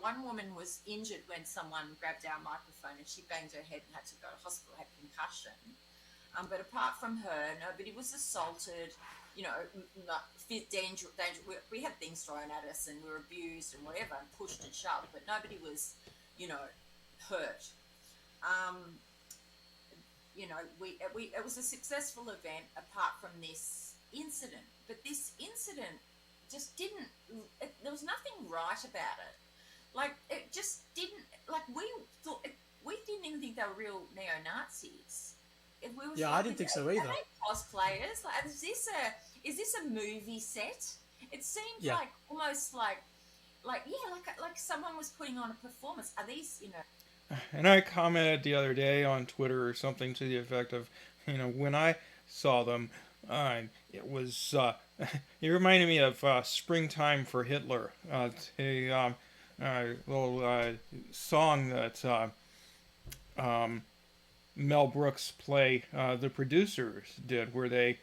One woman was injured when someone grabbed our microphone and she banged her head and had to go to hospital, had concussion. But apart from her, nobody was assaulted. Danger. We had things thrown at us and we were abused and whatever, and pushed and shoved, but nobody was, hurt. It was a successful event apart from this incident. But this incident just didn't. There was nothing right about it. It just didn't. We didn't even think they were real neo-Nazis. I didn't think so either. Are they cosplayers? Is this a movie set? It seemed almost like someone was putting on a performance. Are these, And I commented the other day on Twitter or something to the effect of, when I saw them, it was, it reminded me of Springtime for Hitler, a little song that Mel Brooks' play, The Producers, did, where they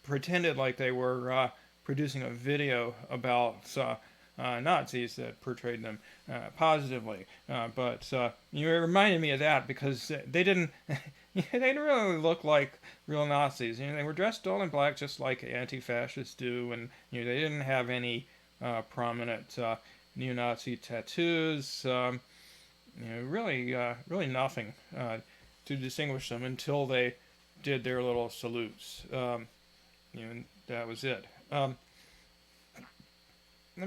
pretended like they were producing a video about Nazis that portrayed them positively. But it reminded me of that, because they didn't really look like real Nazis. They were dressed all in black, just like anti-fascists do, and they didn't have any prominent neo-Nazi tattoos. Really nothing to distinguish them until they did their little salutes. And that was it. Let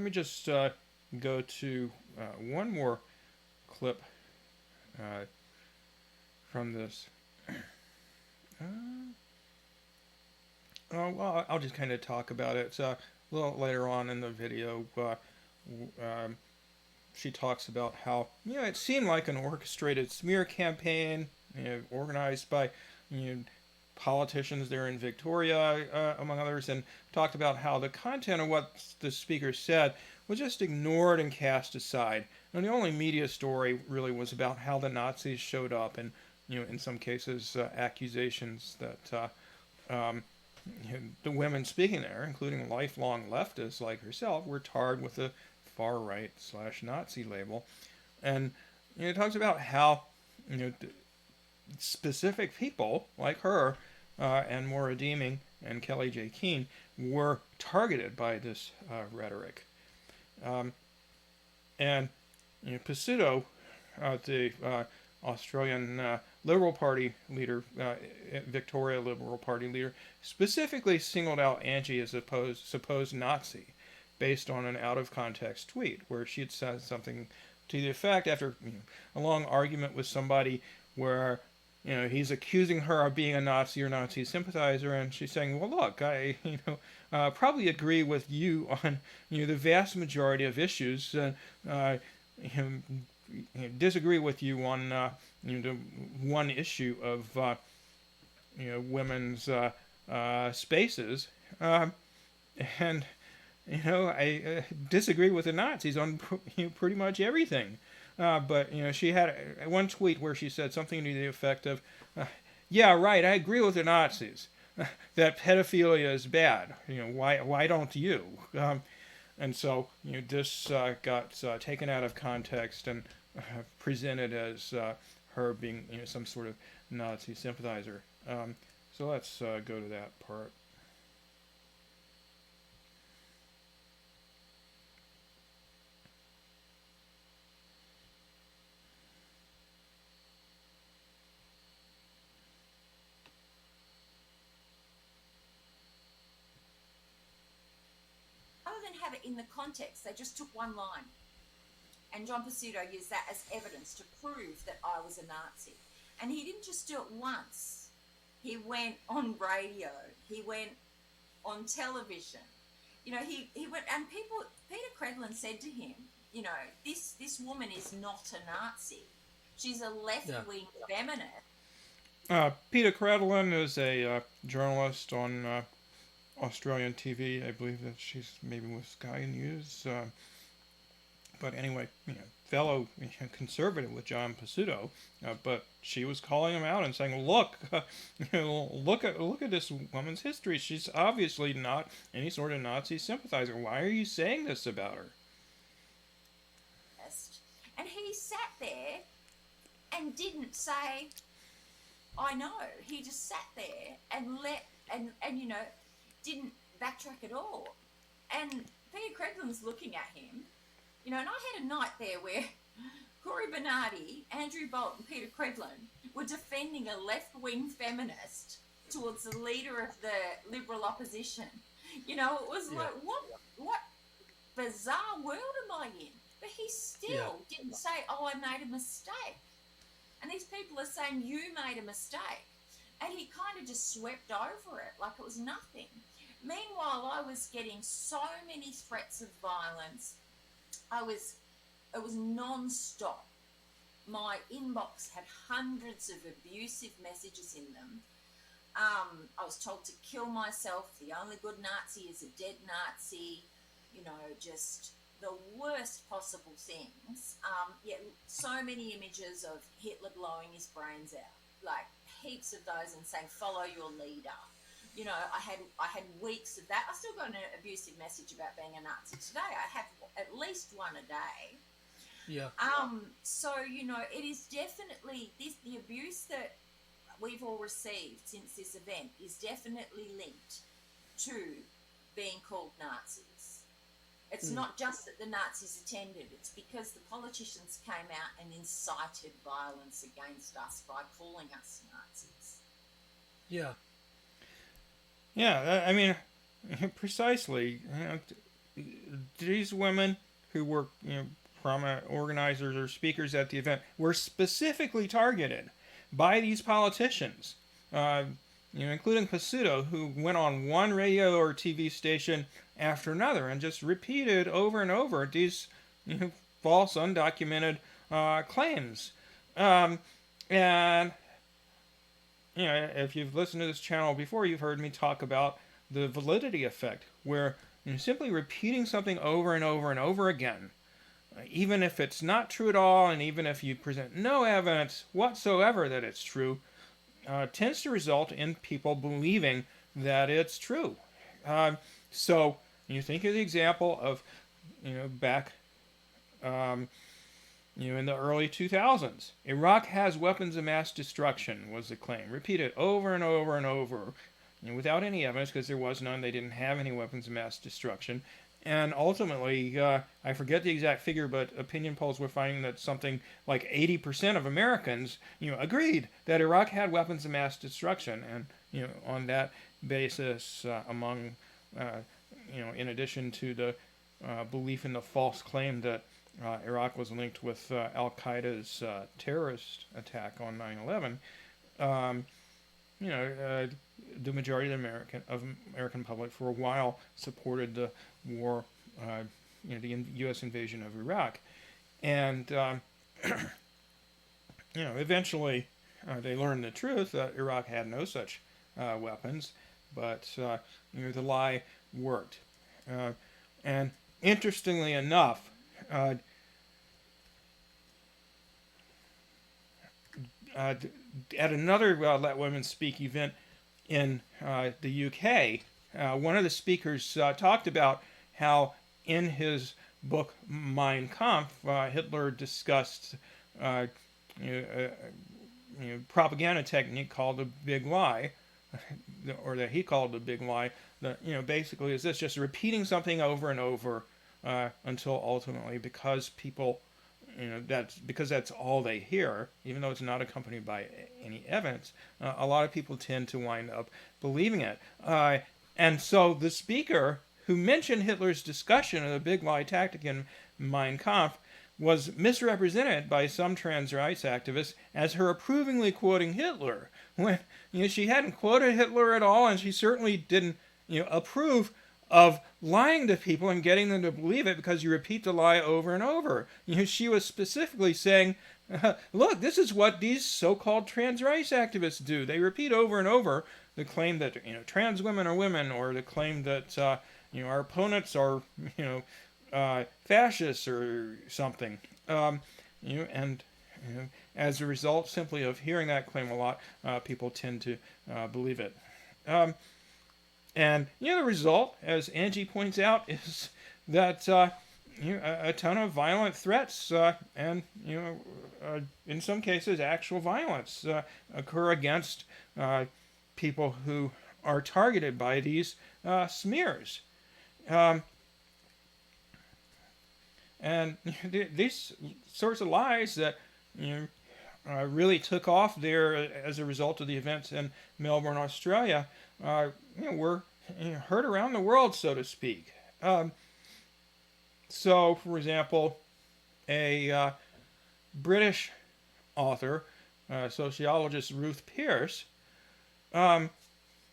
me just go to one more clip from this. Well, I'll just kind of talk about it. A little later on in the video, she talks about how, it seemed like an orchestrated smear campaign, organized by, politicians there in Victoria, among others, and talked about how the content of what the speaker said was just ignored and cast aside. And the only media story really was about how the Nazis showed up, and, in some cases, accusations that the women speaking there, including lifelong leftists like herself, were tarred with the far-right / Nazi label. And it talks about how specific people like her and Moira Deeming and Kellie-Jay were targeted by this rhetoric. And Pesutto, the Australian Liberal Party leader, Victoria Liberal Party leader, specifically singled out Angie as a supposed Nazi based on an out-of-context tweet where she had said something to the effect, after a long argument with somebody where he's accusing her of being a Nazi or Nazi sympathizer, and she's saying, well, look, I probably agree with you on the vast majority of issues, disagree with you on the one issue of women's spaces, and I disagree with the Nazis on pretty much everything. But she had one tweet where she said something to the effect of, "Yeah, right, I agree with the Nazis that pedophilia is bad. Why don't you?" And so this got taken out of context and presented as her being some sort of Nazi sympathizer. So let's go to that part. Have it in the context. They just took one line, and John Pesutto used that as evidence to prove that I was a Nazi. And he didn't just do it once. He went on radio. He went on television. He went, and Peter Credlin said to him, this woman is not a Nazi. She's a left-wing feminist. Peter Credlin is a journalist on Australian TV. I believe that she's maybe with Sky News. But anyway, fellow conservative with John Pesutto, but she was calling him out and saying, "Look, look at this woman's history. She's obviously not any sort of Nazi sympathizer. Why are you saying this about her?" And he sat there and didn't say, "I know." He just sat there and didn't backtrack at all. And Peter Credlin's looking at him, and I had a night there where Corey Bernardi, Andrew Bolt and Peter Credlin were defending a left-wing feminist towards the leader of the Liberal opposition. It was like, what bizarre world am I in? But he still didn't say, "Oh, I made a mistake." And these people are saying, "You made a mistake." And he kind of just swept over it like it was nothing. Meanwhile, I was getting so many threats of violence. It was non-stop. My inbox had hundreds of abusive messages in them. I was told to kill myself. The only good Nazi is a dead Nazi. Just the worst possible things. So many images of Hitler blowing his brains out. Like heaps of those, and saying, "Follow your leader." I had weeks of that. I still got an abusive message about being a Nazi today. I have at least one a day. Yeah. So it is definitely the abuse that we've all received since this event is definitely linked to being called Nazis. It's not just that the Nazis attended, it's because the politicians came out and incited violence against us by calling us Nazis. Yeah. Yeah, I mean, precisely. These women who were, prominent organizers or speakers at the event were specifically targeted by these politicians, including Pesutto, who went on one radio or TV station after another and just repeated over and over these false, undocumented claims. And if you've listened to this channel before, you've heard me talk about the validity effect, where simply repeating something over and over and over again, even if it's not true at all, and even if you present no evidence whatsoever that it's true, tends to result in people believing that it's true. So you think of the example of, back, in the early 2000s, Iraq has weapons of mass destruction was the claim, repeated over and over and over, without any evidence, because there was none. They didn't have any weapons of mass destruction. And ultimately, I forget the exact figure, but opinion polls were finding that something like 80% of Americans, agreed that Iraq had weapons of mass destruction. And, on that basis, among, in addition to the belief in the false claim that Iraq was linked with Al-Qaeda's terrorist attack on 9/11, the majority of the American public for a while supported the war, the U.S. invasion of Iraq, and eventually they learned the truth that Iraq had no such weapons, but the lie worked. And interestingly enough, at another Let Women Speak event in the UK, one of the speakers talked about how in his book Mein Kampf, Hitler discussed propaganda technique called the big lie, or that he called the big lie. That basically is this: just repeating something over and over until ultimately, because people, that's all they hear, even though it's not accompanied by any evidence. A lot of people tend to wind up believing it, and so the speaker who mentioned Hitler's discussion of the big lie tactic in Mein Kampf was misrepresented by some trans rights activists as her approvingly quoting Hitler, when she hadn't quoted Hitler at all, and she certainly didn't approve of lying to people and getting them to believe it because you repeat the lie over and over. She was specifically saying, look, this is what these so-called trans rights activists do. They repeat over and over the claim that trans women are women, or the claim that our opponents are fascists or something. And as a result, simply of hearing that claim a lot, people tend to believe it. And the result, as Angie points out, is that a ton of violent threats and in some cases actual violence occur against people who are targeted by these smears. And these sorts of lies that really took off there as a result of the events in Melbourne, Australia, were heard around the world, so to speak. So, for example, a British author, sociologist Ruth Pearce,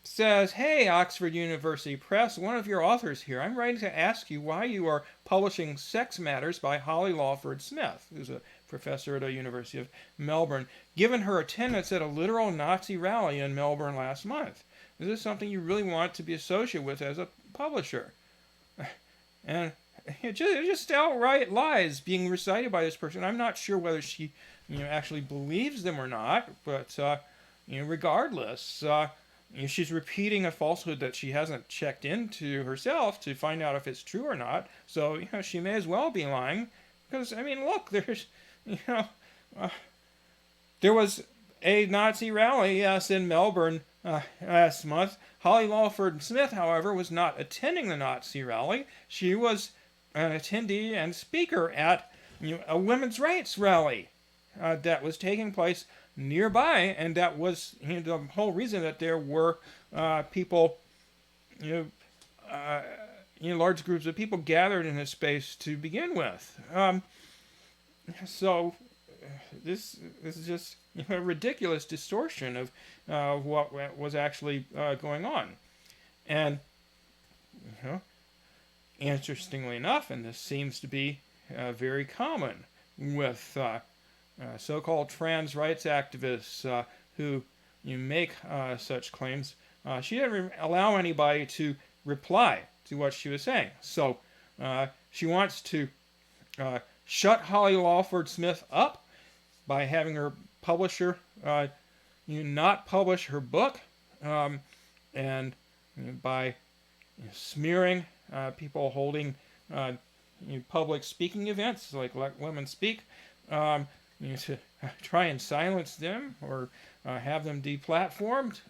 says, "Hey, Oxford University Press, one of your authors here. I'm writing to ask you why you are publishing Sex Matters by Holly Lawford Smith, who's a professor at the University of Melbourne, given her attendance at a literal Nazi rally in Melbourne last month. Is this something you really want to be associated with as a publisher?" And just outright lies being recited by this person. I'm not sure whether she, actually believes them or not, but regardless, she's repeating a falsehood that she hasn't checked into herself to find out if it's true or not. So, she may as well be lying. Because, look, there's, there was a Nazi rally, yes, in Melbourne last month. Holly Lawford Smith, however, was not attending the Nazi rally. She was an attendee and speaker at a women's rights rally that was taking place nearby, and that was the whole reason that there were people, large groups of people gathered in this space to begin with. So this is just a ridiculous distortion of what was actually going on. And interestingly enough, and this seems to be very common with so-called trans rights activists who make such claims, she didn't allow anybody to reply to what she was saying. So she wants to shut Holly Lawford Smith up by having her publisher not publish her book, and by smearing people holding public speaking events like LetWomenSpeak, to try and silence them or have them deplatformed.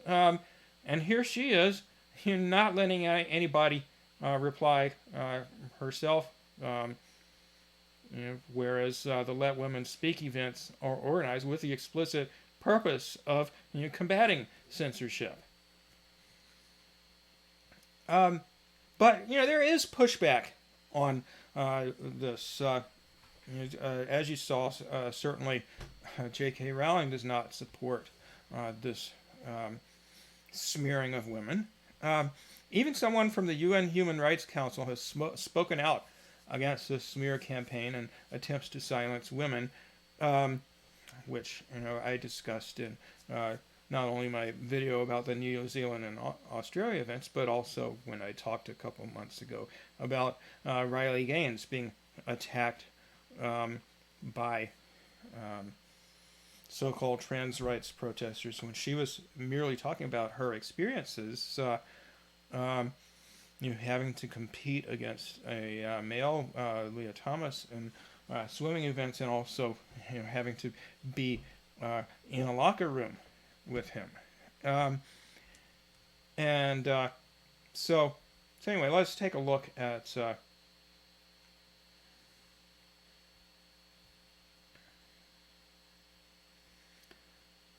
And here she is, not letting anybody reply herself. Whereas the LetWomenSpeak events are organized with the explicit purpose of combating censorship. But there is pushback on this. As you saw, certainly J.K. Rowling does not support this smearing of women. Even someone from the UN Human Rights Council has spoken out against this smear campaign and attempts to silence women, which I discussed in not only my video about the New Zealand and Australia events, but also when I talked a couple months ago about Riley Gaines being attacked by so-called trans rights protesters when she was merely talking about her experiences having to compete against a male, Leah Thomas, in swimming events, and also having to be in a locker room with him. So anyway, let's take a look at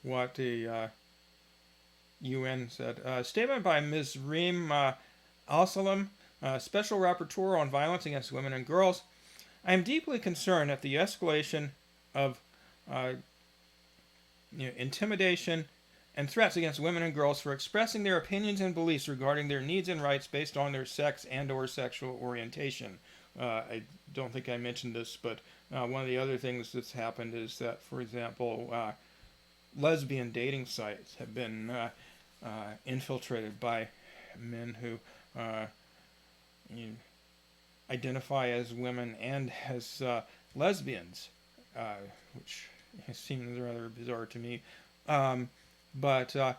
what the UN said. Statement by Ms. Reem Al-Salam, Special Rapporteur on Violence Against Women and Girls. I am deeply concerned at the escalation of intimidation and threats against women and girls for expressing their opinions and beliefs regarding their needs and rights based on their sex and or sexual orientation. I don't think I mentioned this, but one of the other things that's happened is that, for example, lesbian dating sites have been infiltrated by men who identify as women and as lesbians, which seems rather bizarre to me. But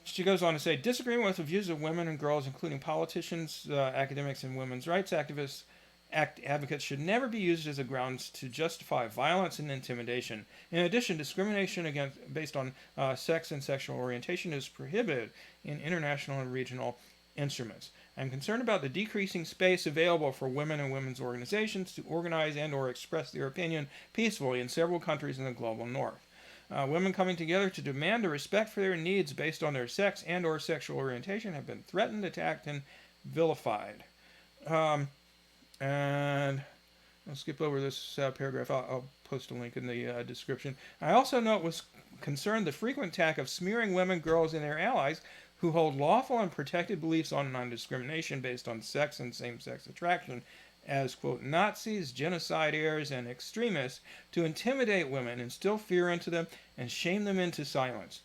she goes on to say, disagreement with the views of women and girls, including politicians, academics, and women's rights activists, advocates, should never be used as a grounds to justify violence and intimidation. In addition, discrimination based on sex and sexual orientation is prohibited in international and regional instruments. I'm concerned about the decreasing space available for women and women's organizations to organize and or express their opinion peacefully in several countries in the global north. Women coming together to demand a respect for their needs based on their sex and or sexual orientation have been threatened, attacked, and vilified. And I'll skip over this paragraph. I'll post a link in the description. I also note was concerned the frequent attack of smearing women, girls, and their allies who hold lawful and protected beliefs on non-discrimination based on sex and same-sex attraction as, quote, Nazis, genocidaires, and extremists to intimidate women, instill fear into them, and shame them into silence.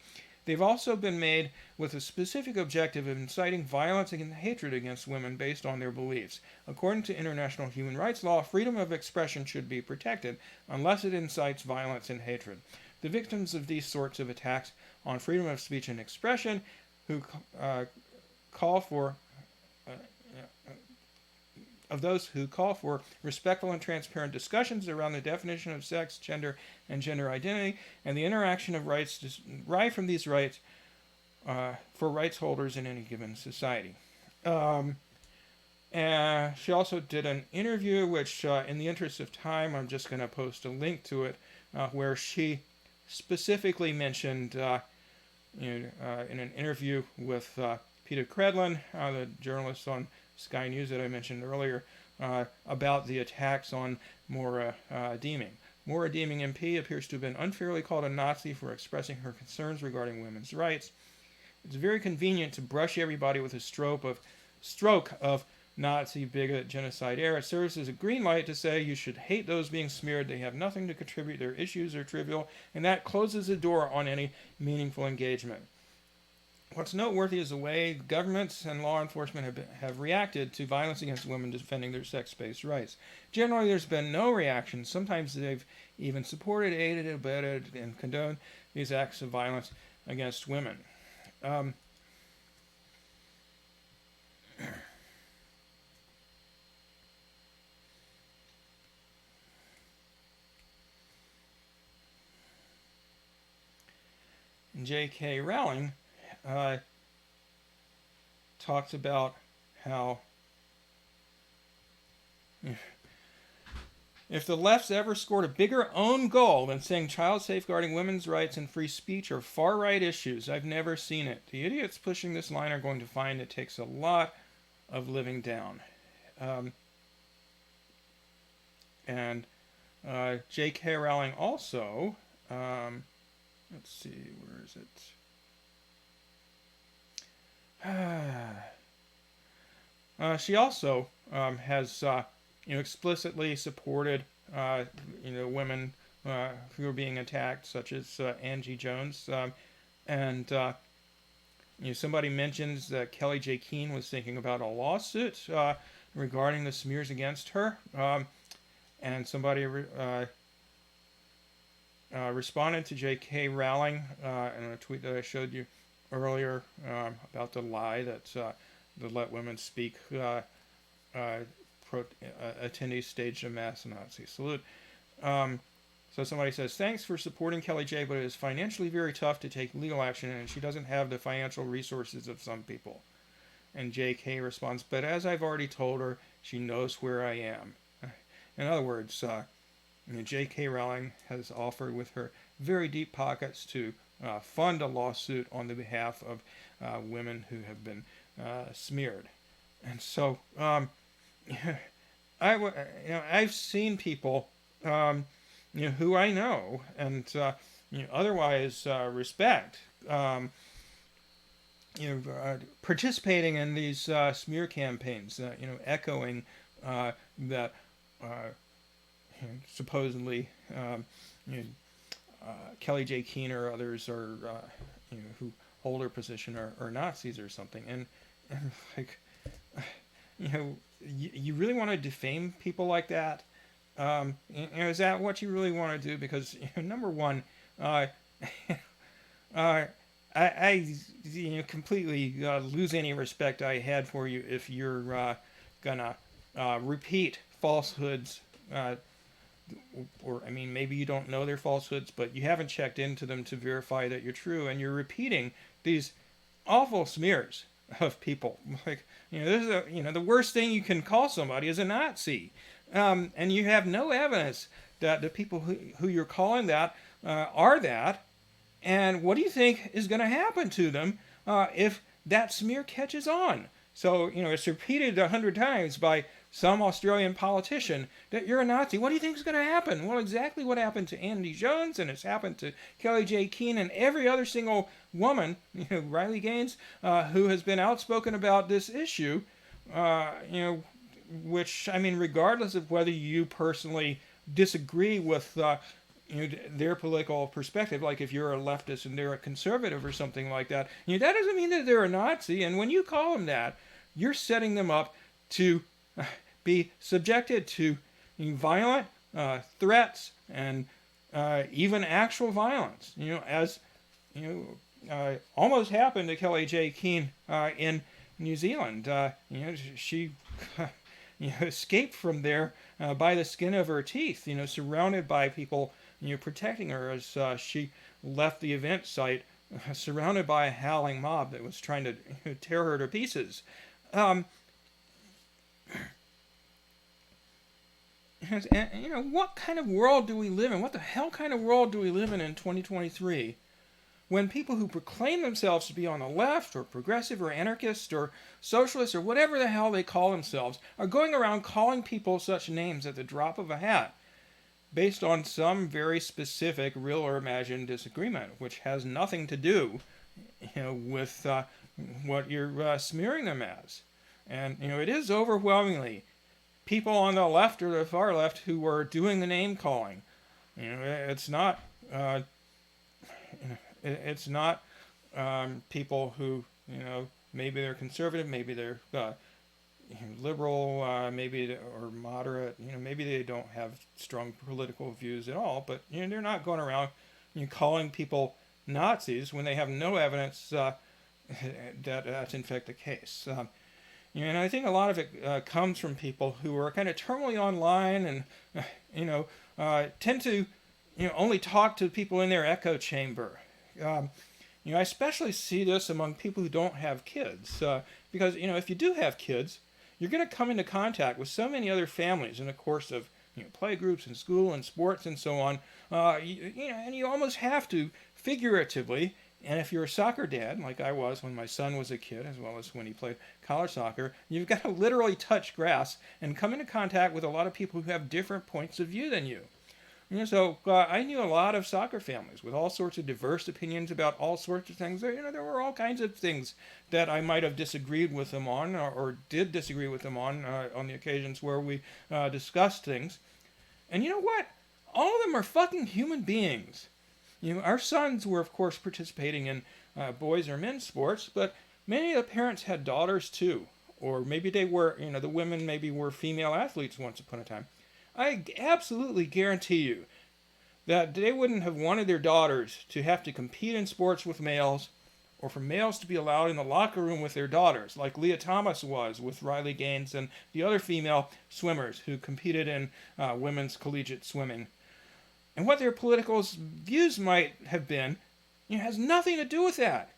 They've also been made with a specific objective of inciting violence and hatred against women based on their beliefs. According to international human rights law, freedom of expression should be protected unless it incites violence and hatred. The victims of these sorts of attacks on freedom of speech and expression who call for respectful and transparent discussions around the definition of sex, gender, and gender identity, and the interaction of rights derived from these rights for rights holders in any given society. And she also did an interview, which, in the interest of time, I'm just going to post a link to it, where she specifically mentioned in an interview with Peter Credlin, the journalist on Sky News that I mentioned earlier, about the attacks on Moira Deeming. Moira Deeming MP appears to have been unfairly called a Nazi for expressing her concerns regarding women's rights. It's very convenient to brush everybody with a stroke of Nazi, bigot, genocide era. It serves as a green light to say you should hate those being smeared. They have nothing to contribute. Their issues are trivial, and that closes the door on any meaningful engagement. What's noteworthy is the way governments and law enforcement have reacted to violence against women defending their sex-based rights. Generally, there's been no reaction. Sometimes they've even supported, aided, abetted, and condoned these acts of violence against women. J.K. Rowling talks about how if the left's ever scored a bigger own goal than saying child safeguarding women's rights and free speech are far-right issues, I've never seen it. The idiots pushing this line are going to find it takes a lot of living down. And J.K. Rowling also, let's see, where is it? She also has explicitly supported women who are being attacked, such as Angie Jones, and somebody mentions that Kellie-Jay Keen was thinking about a lawsuit regarding the smears against her, and somebody responded to J.K. Rowling in a tweet that I showed you earlier about the lie that the LetWomenSpeak attendees staged a mass Nazi salute. So somebody says, thanks for supporting Kellie-Jay, but it is financially very tough to take legal action, and she doesn't have the financial resources of some people. And J.K. responds, but as I've already told her, she knows where I am. In other words, J.K. Rowling has offered with her very deep pockets to fund a lawsuit on the behalf of women who have been smeared. And so I've seen people who I know and otherwise respect participating in these smear campaigns, echoing that supposedly Kellie-Jay Keen or others are who hold her position are Nazis or something, and like you really want to defame people like that? Is that what you really want to do? Because number one, I completely lose any respect I had for you if you're gonna repeat falsehoods. Or maybe you don't know they're falsehoods, but you haven't checked into them to verify that you're true, and you're repeating these awful smears of people. Like, this is the worst thing you can call somebody is a Nazi, and you have no evidence that the people who you're calling that are that. And what do you think is going to happen to them if that smear catches on? So it's repeated 100 times by some Australian politician that you're a Nazi. What do you think is going to happen? Well, exactly what happened to Angie Jones, and it's happened to Kellie-Jay Keen and every other single woman, Riley Gaines, who has been outspoken about this issue, which, regardless of whether you personally disagree with their political perspective, like if you're a leftist and they're a conservative or something like that, that doesn't mean that they're a Nazi. And when you call them that, you're setting them up to be subjected to violent threats and even actual violence. As almost happened to Kellie-Jay Keen in New Zealand. She escaped from there by the skin of her teeth. Surrounded by people protecting her as she left the event site, surrounded by a howling mob that was trying to tear her to pieces. What kind of world do we live in? What the hell kind of world do we live in 2023 when people who proclaim themselves to be on the left or progressive or anarchist or socialist or whatever the hell they call themselves are going around calling people such names at the drop of a hat? based on some very specific, real or imagined disagreement, which has nothing to do, with what you're smearing them as. And, it is overwhelmingly people on the left or the far left who are doing the name calling. It's not people who, maybe they're conservative, maybe they're liberal, maybe or moderate. Maybe they don't have strong political views at all. But they're not going around calling people Nazis when they have no evidence that that's in fact the case. And I think a lot of it comes from people who are kind of terminally online and tend to only talk to people in their echo chamber. I especially see this among people who don't have kids, because if you do have kids, you're going to come into contact with so many other families in the course of play groups and school and sports and so on. And you almost have to figuratively. And if you're a soccer dad, like I was when my son was a kid, as well as when he played college soccer, you've got to literally touch grass and come into contact with a lot of people who have different points of view than you. So I knew a lot of soccer families with all sorts of diverse opinions about all sorts of things. There were all kinds of things that I might have disagreed with them on, or did disagree with them on the occasions where we discussed things. And you know what? All of them are fucking human beings. Our sons were, of course, participating in boys or men's sports, but many of the parents had daughters too. Or maybe they were, the women maybe were female athletes once upon a time. I absolutely guarantee you that they wouldn't have wanted their daughters to have to compete in sports with males, or for males to be allowed in the locker room with their daughters, like Leah Thomas was with Riley Gaines and the other female swimmers who competed in women's collegiate swimming. And what their political views might have been, has nothing to do with that.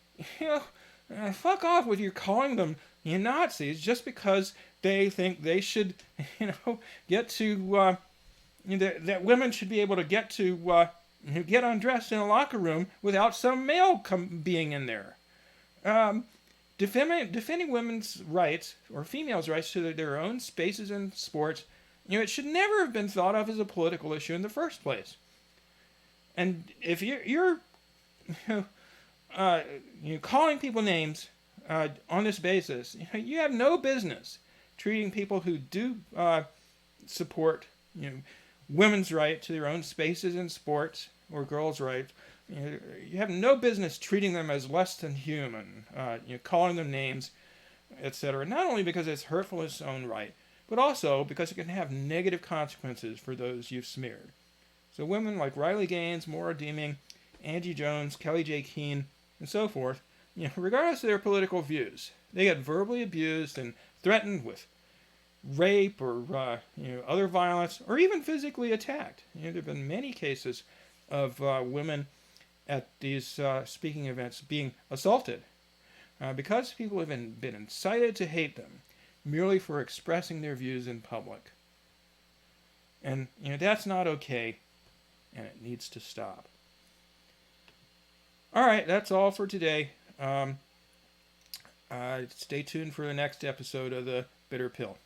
Fuck off with you calling them Nazis just because they think they should, get to, that women should be able to get to get undressed in a locker room without some male being in there. Defending women's rights, or females' rights to their own spaces in sports, it should never have been thought of as a political issue in the first place. And if you're calling people names on this basis, you have no business treating people who do support women's right to their own spaces in sports, or girls' rights. You have no business treating them as less than human, calling them names, etc. Not only because it's hurtful in its own right, but also because it can have negative consequences for those you've smeared. So women like Riley Gaines, Moira Deeming, Angie Jones, Kellie-Jay, and so forth, regardless of their political views, they get verbally abused and threatened with rape or other violence, or even physically attacked. There have been many cases of women at these speaking events being assaulted because people have been incited to hate them merely for expressing their views in public. And that's not okay, and it needs to stop. All right, that's all for today. Stay tuned for the next episode of The Bitter Pill.